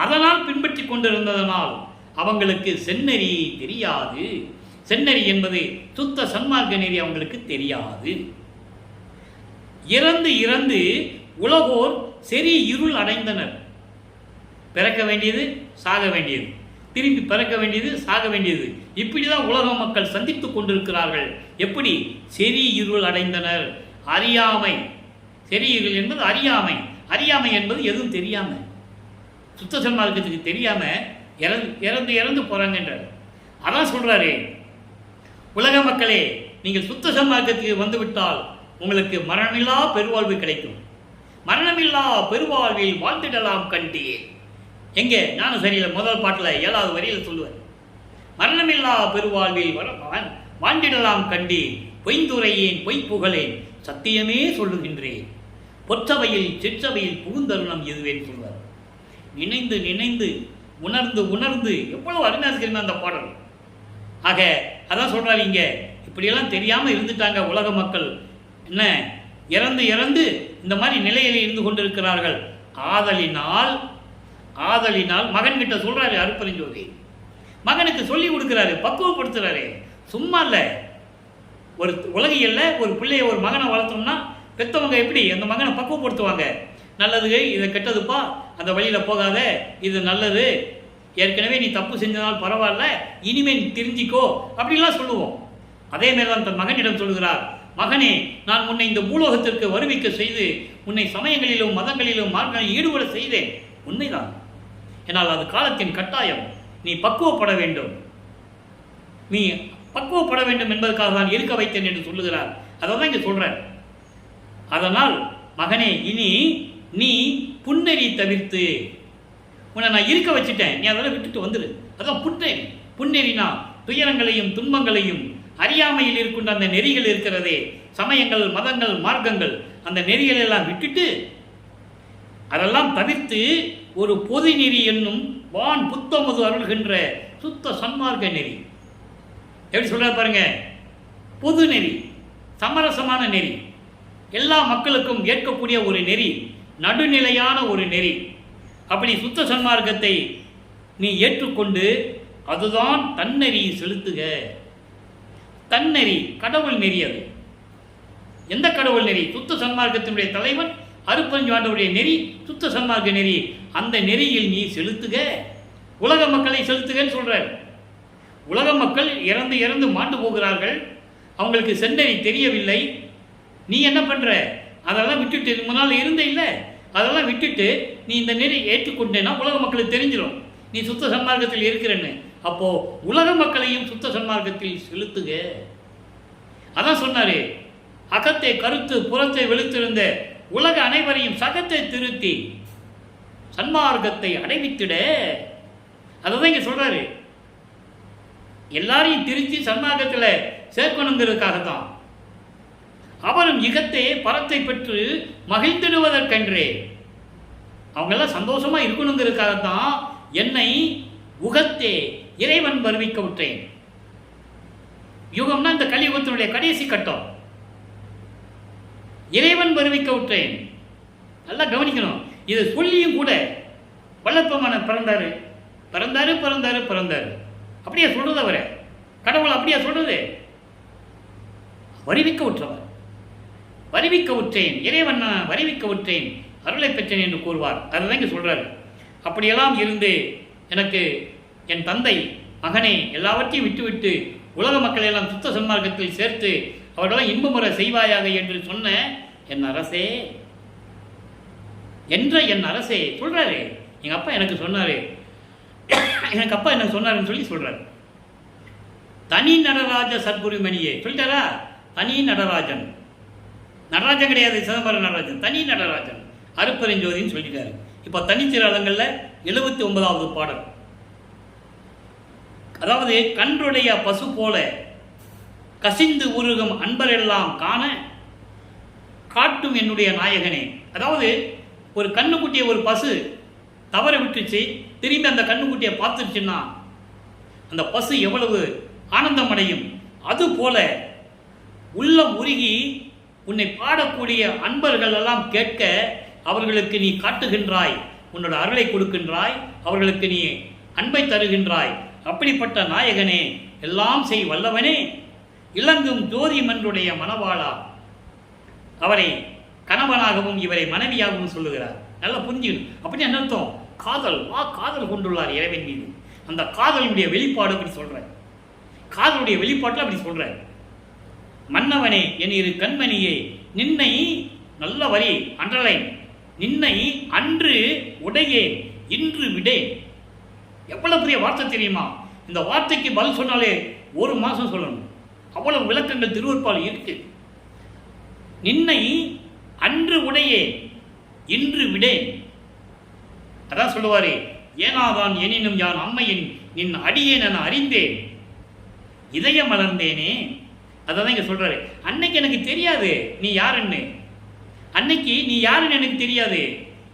S1: அதனால் பின்பற்றி கொண்டிருந்ததனால் அவங்களுக்கு செந்நெறி தெரியாது. செந்நெறி என்பது சுத்த சன்மார்க்க நெறி அவங்களுக்கு தெரியாது. இறந்து இறந்து உலகோர் செறி இருள் அடைந்தனர். பிறக்க வேண்டியது, சாக வேண்டியது, திரும்பி பிறக்க வேண்டியது, சாக வேண்டியது, இப்படிதான் உலக மக்கள் சந்தித்துக் கொண்டிருக்கிறார்கள். எப்படி? செறி இருள் அடைந்தனர். அறியாமை, செறி இருள் என்பது அறியாமை. அறியாமை என்பது எதுவும் தெரியாம, சுத்த சன்மார்க்கத்துக்கு தெரியாம இறந்து இறந்து போறாங்கன்றார். அதான் சொல்றாரு, உலக மக்களே, நீங்கள் சுத்த சன்மார்க்கத்துக்கு வந்துவிட்டால் உங்களுக்கு மரணமில்லா பெருவாழ்வு கிடைக்கும். மரணமில்லா பெருவாழ்வில் வாழ்ந்திடலாம் கண்டீர். எங்கே? ஞான சரியில்லை முதல் பாட்டில் 7வது வரியில் சொல்லுவார், மரணமில்லா பெருவாழ்வில் வாழ்ந்திடலாம் கண்டீர், பொய்ந்துரையேன் பொய் புகழேன் சத்தியமே சொல்லுகின்றேன், பொற்றவையில் சிற்றவையில் புகுந்தருணம் இதுவேன்னு சொல்வார். நினைந்து நினைந்து உணர்ந்து உணர்ந்து எவ்வளவு அருமையாக தெரியுமா அந்த பாடல். ஆக அதான் சொல்றாரு, இங்க இப்படியெல்லாம் தெரியாம இருந்துட்டாங்க உலக மக்கள். என்ன? இறந்து இறந்து இந்த மாதிரி நிலையில் இருந்து கொண்டிருக்கிறார்கள். ஆதலினால் மகன்கிட்ட சொல்றாரு அருப்பெருஞ்சோதி, மகனுக்கு சொல்லி கொடுக்கிறாரு, பக்குவப்படுத்துறாரு. சும்மா இல்லை, ஒரு உலகியல்ல ஒரு பிள்ளைய ஒரு மகனை வளர்த்தோம்னா பெற்றவங்க எப்படி அந்த மகனை பக்குவப்படுத்துவாங்க. நல்லது, இதை கெட்டதுப்பா, அந்த வழியில் போகாத, இது நல்லது, ஏற்கனவே நீ தப்பு செஞ்சதால் பரவாயில்ல, இனிமேல் நீ தெரிஞ்சிக்கோ, அப்படிலாம் சொல்லுவோம். அதே மாதிரி தான் தன் மகனிடம் சொல்கிறார், மகனே, நான் உன்னை இந்த பூலோகத்திற்கு வருவிக்க செய்து உன்னை சமயங்களிலும் மதங்களிலும் மார்க்கங்களில் ஈடுபட செய்தேன், உண்மைதான். என்னால் அது காலத்தின் கட்டாயம். நீ பக்குவப்பட வேண்டும், நீ பக்குவப்பட வேண்டும் என்பதற்காக நான் இருக்க வைத்தேன் என்று சொல்லுகிறார். அதை தான் இங்கே சொல்கிறேன். அதனால் மகனே, இனி நீ புன்னெறி தவிர்த்து, உன்னை நான் இருக்க வச்சுட்டேன், நீ அதெல்லாம் விட்டுட்டு வந்துடு, அதான் புன்னெறி. புன்னெறினா துயரங்களையும் துன்பங்களையும் அறியாமையில் இருக்கின்ற அந்த நெறிகள் இருக்கிறதே, சமயங்கள், மதங்கள், மார்க்கங்கள், அந்த நெறிகள் எல்லாம் விட்டுட்டு அதெல்லாம் தவிர்த்து ஒரு பொது நெறி என்னும் வான் புத்தமது அருள்கின்ற சுத்த சன்மார்க்க நெறி. எப்படி சொல்ற பாருங்க, பொது நெறி, சமரசமான நெறி, எல்லா மக்களுக்கும் ஏற்கக்கூடிய ஒரு நெறி, நடுநிலையான ஒரு நெறி. அப்படி சுத்த சன்மார்க்கத்தை நீ ஏற்றுக்கொண்டு அதுதான் தன்னெறி செலுத்துக. தன்னெறி கடவுள் நெறி. அது எந்த கடவுள் நெறி? சுத்த சன்மார்க்கத்தினுடைய தலைவன் அருட்பெருஞ்சாண்டவருடைய நெறி, சுத்த சன்மார்க்க நெறி. அந்த நெறியில் நீ செலுத்துக, உலக மக்களை செலுத்துகன்னு சொல்றார். உலக மக்கள் இறந்து இறந்து மாண்டு போகிறார்கள், அவங்களுக்கு செந்நெறி தெரியவில்லை. நீ என்ன பண்ற? அதெல்லாம் விட்டுட்டு, முன்னால் இருந்த இல்லை, அதெல்லாம் விட்டுட்டு நீ இந்த நெறி ஏற்றுக்கொண்டேன்னா உலக மக்களுக்கு தெரிஞ்சிடும் நீ சுத்த சன்மார்க்கத்தில் இருக்கிறன்னு. அப்போ உலக மக்களையும் சுத்த சன்மார்க்கத்தில் செலுத்துக. அதான் சொன்னாரு, அகத்தை கருத்து புறத்தை வெளுத்திருந்த உலக அனைவரையும் சகத்தை திருத்தி சன்மார்க்கத்தை அடைவித்திட. அதான் இங்க சொல்றாரு, எல்லாரையும் திருச்சி சன்மார்க்கத்தில் சேர்க்கணுங்கிறதுக்காகத்தான். அவரும் இகத்தே பரத்தை பெற்று மகிழ்ந்திடுவதற்கென்றே, அவங்கெல்லாம் சந்தோஷமா இருக்கணுங்கிறதுக்காகத்தான் என்னை உகத்தே இறைவன் வருவிக்க விட்டேன். யுகம்னா இந்த கலியுகத்தினுடைய கடைசி கட்டம். இறைவன் வருவிக்க விட்டேன். நல்லா கவனிக்கணும். இது சொல்லியும் கூட வல்லப்பமான பிறந்தாரு பிறந்தாரு பிறந்தாரு பிறந்தாரு அப்படியே சொல்றது. அவரை கடவுள் அப்படியே சொல்றது. வருவிக்க விட்டவர், வருவிக்க விட்டேன், இறைவன் வருவிக்க விட்டேன், அருளை பெற்றேன் என்று கூறுவார். அதுதான் இங்கே சொல்றாரு. அப்படியெல்லாம் இருந்து எனக்கு என் தந்தை மகனே எல்லாவற்றையும் விட்டுவிட்டு உலக மக்களை எல்லாம் சுத்த சன்மார்க்கத்தில் சேர்த்து அவர்களெல்லாம் இன்பமுறை செய்வாயாக என்று சொன்ன என் அரசே, என்ற என் அரசே சொல்றாரு. எங்க அப்பா எனக்கு சொன்னாரு, எனக்கு அப்பா என்ன சொன்னாருன்னு சொல்லி சொல்றாரு. தனி நடராஜ சத்குருமணியே சொல்லிட்டாரா? தனி நடராஜன், நடராஜன் கிடையாது சிதம்பரம் நடராஜன், தனி நடராஜன் அருட்பெருஞ்சோதின்னு சொல்லிட்டாரு. இப்போ தனிச்சிறாளங்களில் 79வது பாடல். அதாவது கன்றுடைய பசு போல கசிந்து உருகும் அன்பரெல்லாம் காண காட்டும் என்னுடைய நாயகனே. அதாவது ஒரு கண்ணுக்குட்டியை ஒரு பசு தவற விட்டுச்சு, திரும்பி அந்த கண்ணுக்குட்டியை பார்த்துருச்சுன்னா அந்த பசு எவ்வளவு ஆனந்தம் அடையும். அது போல உள்ளம் உருகி உன்னை பாடக்கூடிய அன்பர்கள் எல்லாம் கேட்க அவர்களுக்கு நீ காட்டுகின்றாய், உன்னோட அருளை கொடுக்கின்றாய், அவர்களுக்கு நீ அன்பை தருகின்றாய். அப்படிப்பட்ட நாயகனே, எல்லாம் செய் வல்லவனே, இளங்கும் ஜோதி மன்றுடைய மணவாளா. அவரை கணவனாகவும் இவரை மனைவியாகவும் சொல்லுகிறார். நல்லா புரிஞ்சுக்கணும். அப்படி என்ன அர்த்தம்? காதல், காதல் கொண்டுள்ளார் இறைவன் மீது. அந்த காதலுடைய வெளிப்பாடு அப்படி சொல்றார். காதலுடைய வெளிப்பாட்டில் அப்படி சொல்றார். மன்னவனே என் இரு கண்மணியே, நின்னை, நல்ல வரி அண்டர்லைன், நின்னை அன்று உடையேன் இன்று விடேன். எவ்வளவு பெரிய வார்த்தை தெரியுமா? இந்த வார்த்தைக்கு பதில் சொன்னாலே ஒரு மாசம் சொல்லணும். அவ்வளவு விளக்கங்கள் திருவருட்பால் இருக்கு. நின்னை அன்று உடையேன் இன்று விடேன். அதான் சொல்லுவாரு, ஏனாதான் எனினும் யான் அம்மையின் நின் அடியேன் என அறிந்தேன் இதய மலர்ந்தேனே. அதான் இங்க சொல்றாரு. அன்னைக்கு எனக்கு தெரியாது நீ யாருன்னு, அன்னைக்கு நீ யாருன்னு எனக்கு தெரியாது,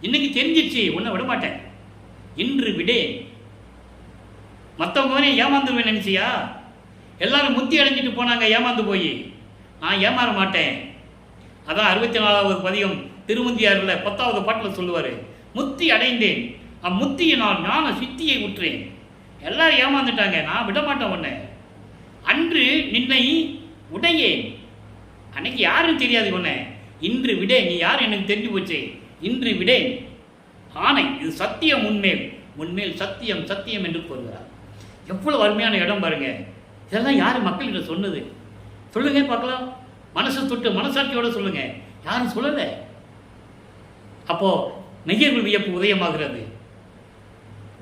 S1: இன்னைக்கு தெரிஞ்சிச்சு, உன்னை விட மாட்டேன். இன்று விடேன். மற்றவங்க ஏமாந்துருவேன் நினைச்சியா? எல்லாரும் முத்தி அடைஞ்சிட்டு போனாங்க ஏமாந்து போய், நான் ஏமாற மாட்டேன். அதான் 64வது பதிகம் திருமுந்தியாரில் 10வது பாட்டில் சொல்லுவார், முத்தி அடைந்தேன், அம்முத்தியினால் ஞான சித்தியை உற்றேன். எல்லாரும் ஏமாந்துட்டாங்க, நான் விட மாட்டேன் உன்னை. அன்று நின்னை உடையேன், அன்னைக்கு யாருன்னு தெரியாது உன்னை, இன்று விடேன், நீ யார் எனக்கு தெரிஞ்சு போச்சு, இன்று விடேன். ஆணை, இது சத்தியம், உண்மேல் உண்மேல் சத்தியம் சத்தியம் என்று கூறுகிறார். எவ்வளவு அருமையான இடம் பாருங்க. இதெல்லாம் யார் மக்கள்கிட்ட சொன்னது? சொல்லுங்க பார்க்கலாம். மனசு தொட்டு மனசாட்சியோட சொல்லுங்க. யாரும் சொல்லலை. அப்போ நெய்யர்கள் வியப்பு உதயமாகிறது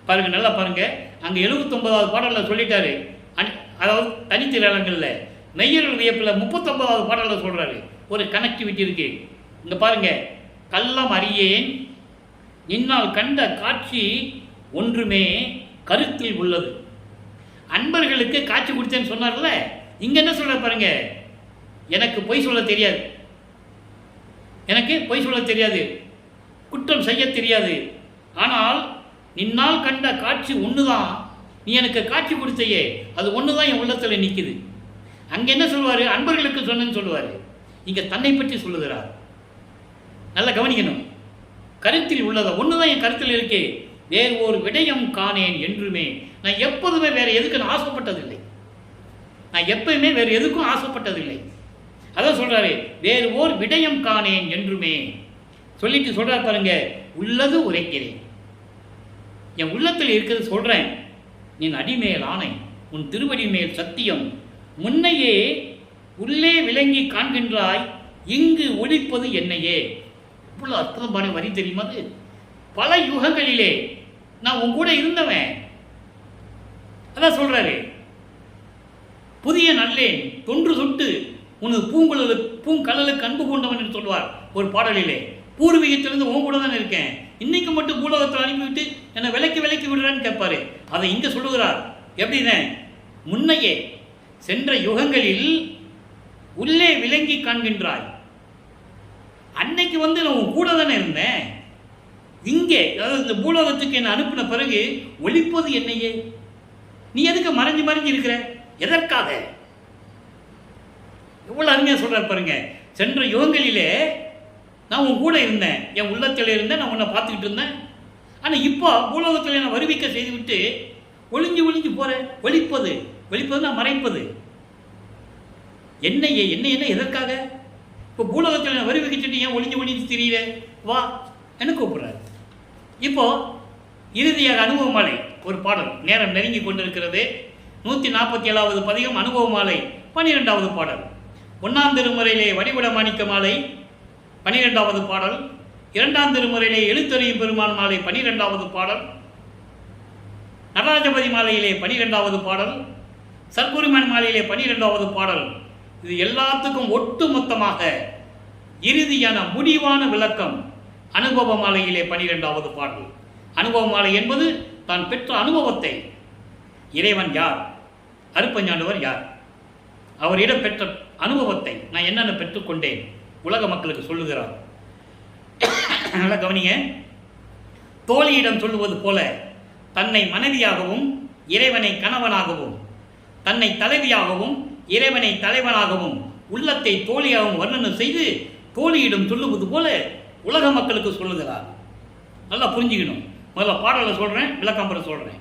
S1: பாருங்க. நல்லா பாருங்க. அங்க 79வது பாடல்ல சொல்லிட்டாரு. அதாவது தனித்திரங்களில் நெய்யர்கள் வியப்புல 39வது பாடல்ல சொல்றாரு. ஒரு கனெக்டிவிட்டி இருக்கு. இங்க பாருங்க. கள்ளம் அறியேன் நின்னால் கண்ட காட்சி ஒன்றுமே கருத்தில் உள்ளது. அன்பர்களுக்கு காட்சி கொடுத்தேன்னு சொன்னார்ல, இங்க என்ன சொல்ற பாருங்க, எனக்கு பொய் சொல்ல தெரியாது, எனக்கு பொய் சொல்ல தெரியாது, குற்றம் செய்ய தெரியாது, ஆனால் நின்னால் கண்ட காட்சி ஒண்ணுதான், நீ எனக்கு காட்சி கொடுத்தையே அது ஒண்ணுதான் என் உள்ளத்துல நிக்குது. அங்க என்ன சொல்லுவாரு, அன்பர்களுக்கு சொன்னேன்னு சொல்லுவாரு, இங்க தன்னை பற்றி சொல்லுகிறார். நல்லா கவனிக்கணும், கருத்தில் உள்ளதை ஒண்ணுதான் என் கருத்தில் இருக்கே, வேறு ஒரு விடயம் காணேன் என்றுமே. நான் எப்போதுமே வேற எதுக்கு நான் ஆசைப்பட்டதில்லை, நான் எப்பயுமே வேறு எதுக்கும் ஆசைப்பட்டதில்லை. அதான் சொல்றாரு, வேறு ஓர் விடயம் காணேன் என்றுமே. சொல்லிட்டு சொல்றாரு பாருங்க, உள்ளது உரைக்கிறேன், என் உள்ளத்தில் இருக்கிறது சொல்றேன். நீ அடிமேல் ஆணை, உன் திருவடி மேல் சத்தியம், முன்னையே உள்ளே விளங்கி காண்கின்றாய், இங்கு ஒழிப்பது என்னையே. இவ்வளவு அற்புதமான வரி தெரியுமா? அது பல யுகங்களிலே நான் உன் கூட இருந்தவன். அதான் சொல்றாரு, புதிய நல்லேன் தொன்று தொட்டு உனது பூங்கடலுக்கு அன்பு கொண்டவன் என்று சொல்வார் ஒரு பாடலிலே. பூர்வீகத்திலிருந்து உன் கூட தான் இருக்கேன், இன்னைக்கு மட்டும் பூலோகத்தில் அனுப்பிவிட்டு என்னை விலைக்கு விடுறான்னு கேட்பாரு. அதை இங்க சொல்லுகிறார். எப்படின்னு, முன்னையே சென்ற யுகங்களில் உள்ளே விளங்கி காண்கின்றாய். அன்னைக்கு நான் உன் கூட தானே இருந்தேன், இங்கே அதாவது இந்த பூலோகத்துக்கு என்னை அனுப்பின பிறகு ஒழிப்பது என்னையே. நீ எதுக்கு மறைஞ்சு இருக்கிற, எதற்காக? எவ்வளவு அருமையா சொல்றாரு பாருங்க. சென்ற யுகங்களிலே நான் உன் கூட இருந்தேன், என் உள்ளத்தில் இருந்தேன், நான் உன்னை பார்த்துக்கிட்டு இருந்தேன். ஆனால் இப்போ பூலோகத்தில் நான் வருவிக்க செய்துவிட்டு ஒளிஞ்சு போறேன். ஒழிப்பதுன்னா மறைப்பது. என்னையே என்ன எதற்காக? இப்போ பூலோகத்தில் நான் வருவிக்கிட்டு ஏன் ஒளிஞ்சு திரியிற, வா என்ன கூப்பிடுறாரு. இப்போ இறுதியாக அனுபவமாலை ஒரு பாடல், நேரம் நெருங்கி கொண்டிருக்கிறது. 147வது பதிகம் அனுபவமாலை 12வது பாடல். 1ஆம் திருமுறையிலே வடிவுட மாணிக்க மாலை 12வது பாடல். 2ஆம் திருமுறையிலே எழுத்தறியும் பெருமான் மாலை 12வது பாடல். நடராஜபதி மாலையிலே 12வது பாடல். சர்க்குருமன் மாலையிலே 12வது பாடல். இது எல்லாத்துக்கும் ஒட்டு மொத்தமாக இறுதியான முடிவான விளக்கம் அனுபவ மாலையிலே 12வது பாடல். அனுபவ மாலை என்பது தான் பெற்ற அனுபவத்தை, இறைவன் யார், அருப்பஞாண்டவர் யார், அவரிடம் பெற்ற அனுபவத்தை நான் என்னென்ன பெற்றுக்கொண்டேன் உலக மக்களுக்கு சொல்லுகிறார். நல்லா கவனிங்க. தோழியிடம் சொல்லுவது போல தன்னை மனைவியாகவும் இறைவனை கணவனாகவும், தன்னை தலைவியாகவும் இறைவனை தலைவனாகவும், உள்ளத்தை தோழியாகவும் வர்ணனை செய்து தோழியிடம் சொல்லுவது போல உலக மக்களுக்கு சொல்லுகிறார். நல்லா புரிஞ்சுக்கணும். முதல்ல பாடலை சொல்றேன், விளக்கம்பர சொல்றேன்.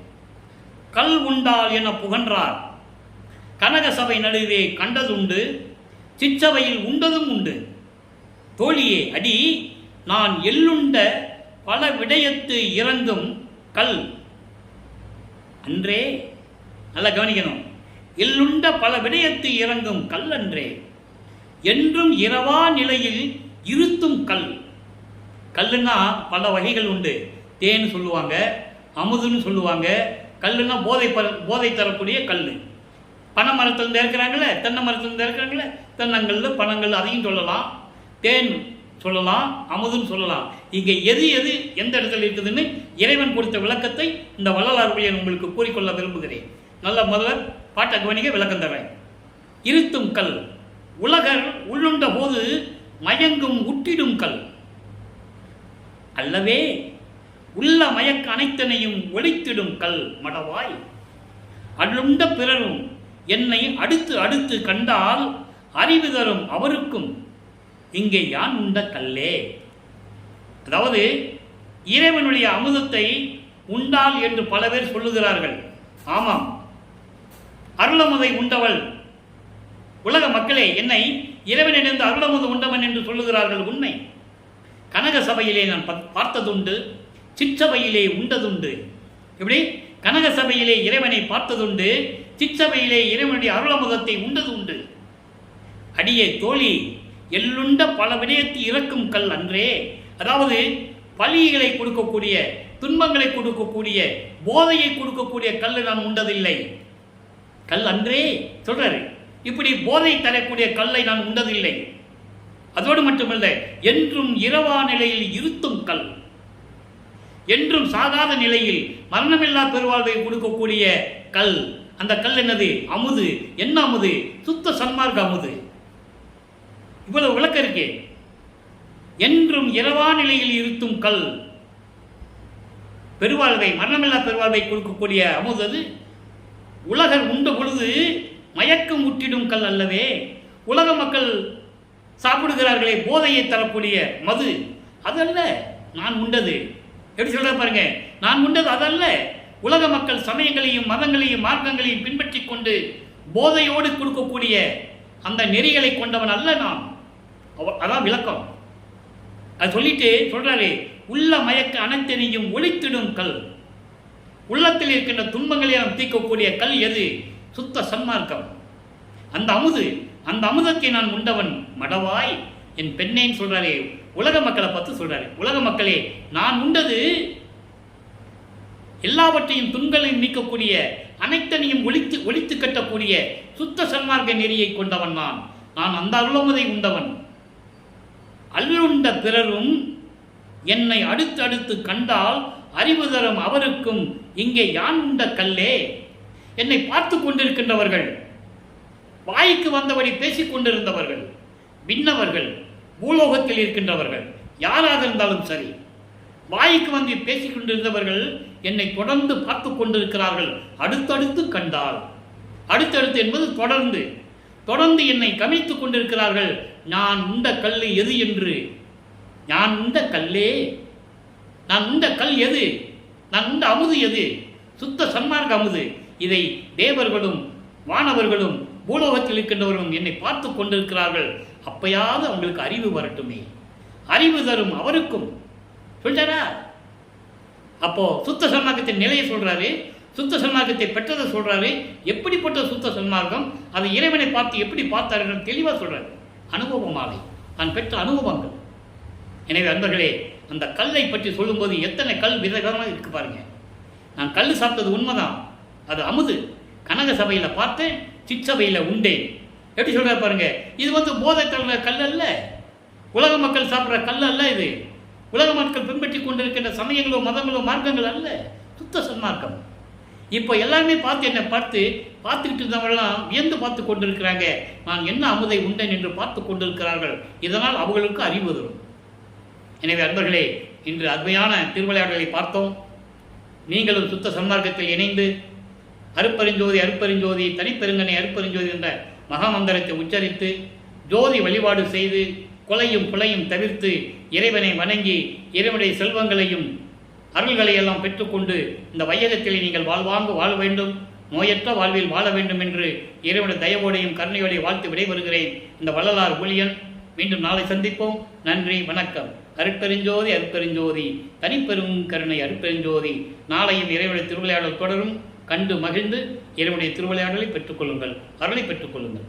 S1: கல் உண்டால் என புகன்றார், கனக சபை நடுவே கண்டதுண்டு, சிற்றவையில் உண்டதும் உண்டு. தோழியே அடி, நான் எள்ளுண்ட பல விடயத்து இறங்கும் கல் அன்றே. நல்லா கவனிக்கணும். எள்ளுண்ட பல விடயத்து இறங்கும் கல் அன்றே, என்றும் இரவா நிலையில் இருத்தும் கல். கல்லுன்னா பல வகைகள் உண்டு. தேன்னு சொல்லுவாங்க, அமுதுன்னு சொல்லுவாங்க. கல்லுன்னா போதை தரக்கூடிய கல். பனை மரத்திலிருந்து இருக்கிறாங்களே, தென்னை மரத்திலிருந்து இருக்கிறாங்களே, தென்னங்கல் பனங்கள், அதையும் சொல்லலாம். தேன் சொல்லலாம், அமுதுன்னு சொல்லலாம். இங்கே எது எந்த இடத்துல இருக்குதுன்னு இறைவன் கொடுத்த விளக்கத்தை இந்த வள்ளலார் வழியை உங்களுக்கு கூறிக்கொள்ள விரும்புகிறேன். நல்ல முதல்ல பாட்டை கவனிக்க விளக்கம் தரேன். இருத்தும் கல், உலகர் உள்ளுண்ட போது மயங்கும் உட்டிடும் கல் அல்லவே, உள்ள மயக்க அனைத்தனையும் ஒழித்திடும் கல் மடவாய். அள்ளுண்ட பிறரும் என்னை அடுத்து கண்டால் அறிவு தரும் அவருக்கும் இங்கே யான் உண்ட கல்லே. அதாவது இறைவனுடைய அமுதத்தை உண்டால் என்று பல பேர் சொல்லுகிறார்கள். ஆமாம், அருளமுதை உண்டவள் உலக மக்களே என்னை இறைவனிடந்து அருளமுது உண்டவன் என்று சொல்லுகிறார்கள். உண்மை. கனக சபையிலே நான் பார்த்ததுண்டு, சிற்றபையிலே உண்டதுண்டு. எப்படி? கனக சபையிலே இறைவனை பார்த்ததுண்டு, சிற்றபையிலே இறைவனுடைய அருளமுதத்தை உண்டது உண்டு. அடியே தோழி, எள்ளுண்ட பல விடயத்து இறக்கும் கல் அன்றே. அதாவது பலிகளை கொடுக்கக்கூடிய, துன்பங்களை கொடுக்கக்கூடிய, போதையை கொடுக்கக்கூடிய கல் நான் உண்டதில்லை. கல் அன்றே சொல்றாரு. இப்படி போதை தரக்கூடிய கல்லை நான் உண்டதில்லை. அதோடு மட்டுமல்ல, என்றும் இரவா நிலையில் இருத்தும் கல், என்றும் சாகாத நிலையில் மரணமில்லா பெருவாழ்வை கொடுக்கக்கூடிய கல், அந்த கல் என்னது? அமுது. என்ன அமுது? சுத்த சன்மார்க்க அமுது. இவ்வளவு விளக்கம் இருக்கு. என்றும் இரவா நிலையில் இருத்தும் கல், பெருவாழ்வை, மரணமில்லா பெருவாழ்வை கொடுக்கக்கூடிய அமுது அது. உலகர் உண்ட பொழுது மயக்கம் முற்றிடும் கல் அல்லவே. உலக மக்கள் சாப்பிடுகிறார்களே போதையை தரக்கூடிய மது, அதல்ல நான் உண்டது. எப்படி சொல்ற பாருங்க, நான் உண்டது அதல்ல. உலக மக்கள் சமயங்களையும் மதங்களையும் மார்க்கங்களையும் பின்பற்றி கொண்டு போதையோடு கொடுக்கக்கூடிய அந்த நெறிகளை கொண்டவன் அல்ல நான். அதான் விளக்கம். அது சொல்லிட்டு சொல்றாரு, உள்ள மயக்க அனைத்தனையும் ஒளித்திடும் கல். உள்ளத்தில் இருக்கின்ற துன்பங்களை நாம் தீர்க்கக்கூடிய கல் எது? சுத்த சன்மார்க்கம். அந்த அமுது, அந்த அமுதத்தை நான் உண்டவன் மடவாய் என் பெண்ணேன்னு சொல்றாரு. உலக மக்களை பார்த்து சொல்றாரு, உலக மக்களே நான் உண்டது எல்லாவற்றையும் துன்பங்களையும் நீக்கக்கூடிய அனைத்தனையும் ஒழித்து கட்டக்கூடிய சுத்த சன்மார்க்க நெறியை கொண்டவன் நான். நான் அந்த அருளமுதை உண்டவன். அல்லுண்ட பிறரும் என்னை அடுத்து அடுத்து கண்டால் அறிவு தரும் அவருக்கும் இங்கே யான் உண்ட கல்லே. என்னை பார்த்து கொண்டிருக்கின்றவர்கள், வாய்க்கு வந்தபடி பேசிக் கொண்டிருந்தவர்கள், விண்ணவர்கள், பூலோகத்தில் இருக்கின்றவர்கள் யாராக இருந்தாலும் சரி, வாய்க்கு வந்து பேசிக் கொண்டிருந்தவர்கள் என்னை தொடர்ந்து பார்த்து கொண்டிருக்கிறார்கள். அடுத்தடுத்து கண்டால், அடுத்தடுத்து என்பது தொடர்ந்து தொடர்ந்து என்னை கவனித்துக் கொண்டிருக்கிறார்கள். நான் உண்ட கல் எது என்று. நான் உண்ட கல்லே, நான் உண்ட கல் எது? நான் உண்ட அமுது எது? சுத்த சன்மார்க்க அமுது. இதை தேவர்களும் வானவர்களும் பூலோகத்தில் இருக்கின்றவர்களும் என்னை பார்த்து கொண்டிருக்கிறார்கள். அப்பயாவது அவங்களுக்கு அறிவு வரட்டுமே. அறிவு தரும் அவருக்கும் சொல்றாரா? அப்போ சுத்த சன்மார்க்கத்தின் நிலையை சொல்றாரு, சுத்த சன்மார்க்கத்தை பெற்றதை சொல்றாரு. எப்படிப்பட்ட சுத்த சன்மார்க்கம், அதை இறைவனை பார்த்து எப்படி பார்த்தார்கள் தெளிவாக சொல்றாரு. அனுபவமாலை, நான் பெற்ற அனுபவங்கள். எனவே அன்பர்களே, அந்த கல்லை பற்றி சொல்லும்போது எத்தனை கல் விதவிதமாக இருக்கு பாருங்க. நான் கல் சாப்பிட்டது உண்மைதான், அது அமுது. கனக சபையில் பார்த்தேன், சிற்சபையில் உண்டேன். எப்படி சொல்ற பாருங்க. இது போதை தள்ளுற கல் அல்ல, உலக மக்கள் சாப்பிட்ற கல் அல்ல. இது உலக மக்கள் பின்பற்றி கொண்டிருக்கின்ற சமயங்களோ மதங்களோ மார்க்கங்கள் அல்ல, சுத்த சன்மார்க்கம். இப்போ எல்லாருமே பார்த்து என்னை பார்த்துக்கிட்டு இருந்தவங்களாம் வியந்து பார்த்து கொண்டிருக்கிறாங்க. நான் என்ன அமுதை உண்டேன் என்று பார்த்து கொண்டிருக்கிறார்கள். இதனால் அவர்களுக்கு அறிவு வரும். எனவே அன்பர்களே, இன்று அருமையான திருவிளையாடலை பார்த்தோம். நீங்களும் சுத்த சன்மார்க்கத்தில் இணைந்து அருப்பெருஞ்சோதி அருப்பெருஞ்சோதி தனிப்பெருங்கனை அருப்பெருஞ்சோதி என்ற மகாமந்திரத்தை உச்சரித்து ஜோதி வழிபாடு செய்து கொலையும் பிழையும் தவிர்த்து இறைவனை வணங்கி இறைவனுடைய செல்வங்களையும் அருள்களையெல்லாம் பெற்றுக்கொண்டு இந்த வையகத்தில் நீங்கள் வாழ்வாங்க வாழ வேண்டும், நோயற்ற வாழ்வில் வாழ வேண்டும் என்று இறைவனுடைய தயவோடையும் கருணையோடையும் வாழ்த்து விடைபெறுகிறேன். இந்த வள்ளலார் ஊழியன். மீண்டும் நாளை சந்திப்போம். நன்றி, வணக்கம். அருட்பெருஞ்சோதி அருட்பெருஞ்சோதி தனிப்பெரும் கருணை அருட்பெருஞ்சோதி. நாளையும் இறைவனுடைய திருவிளையாடல் தொடரும். கண்டு மகிழ்ந்து இறைவனுடைய திருவிளையாடலை பெற்றுக்கொள்ளுங்கள், அருளை பெற்றுக்கொள்ளுங்கள்.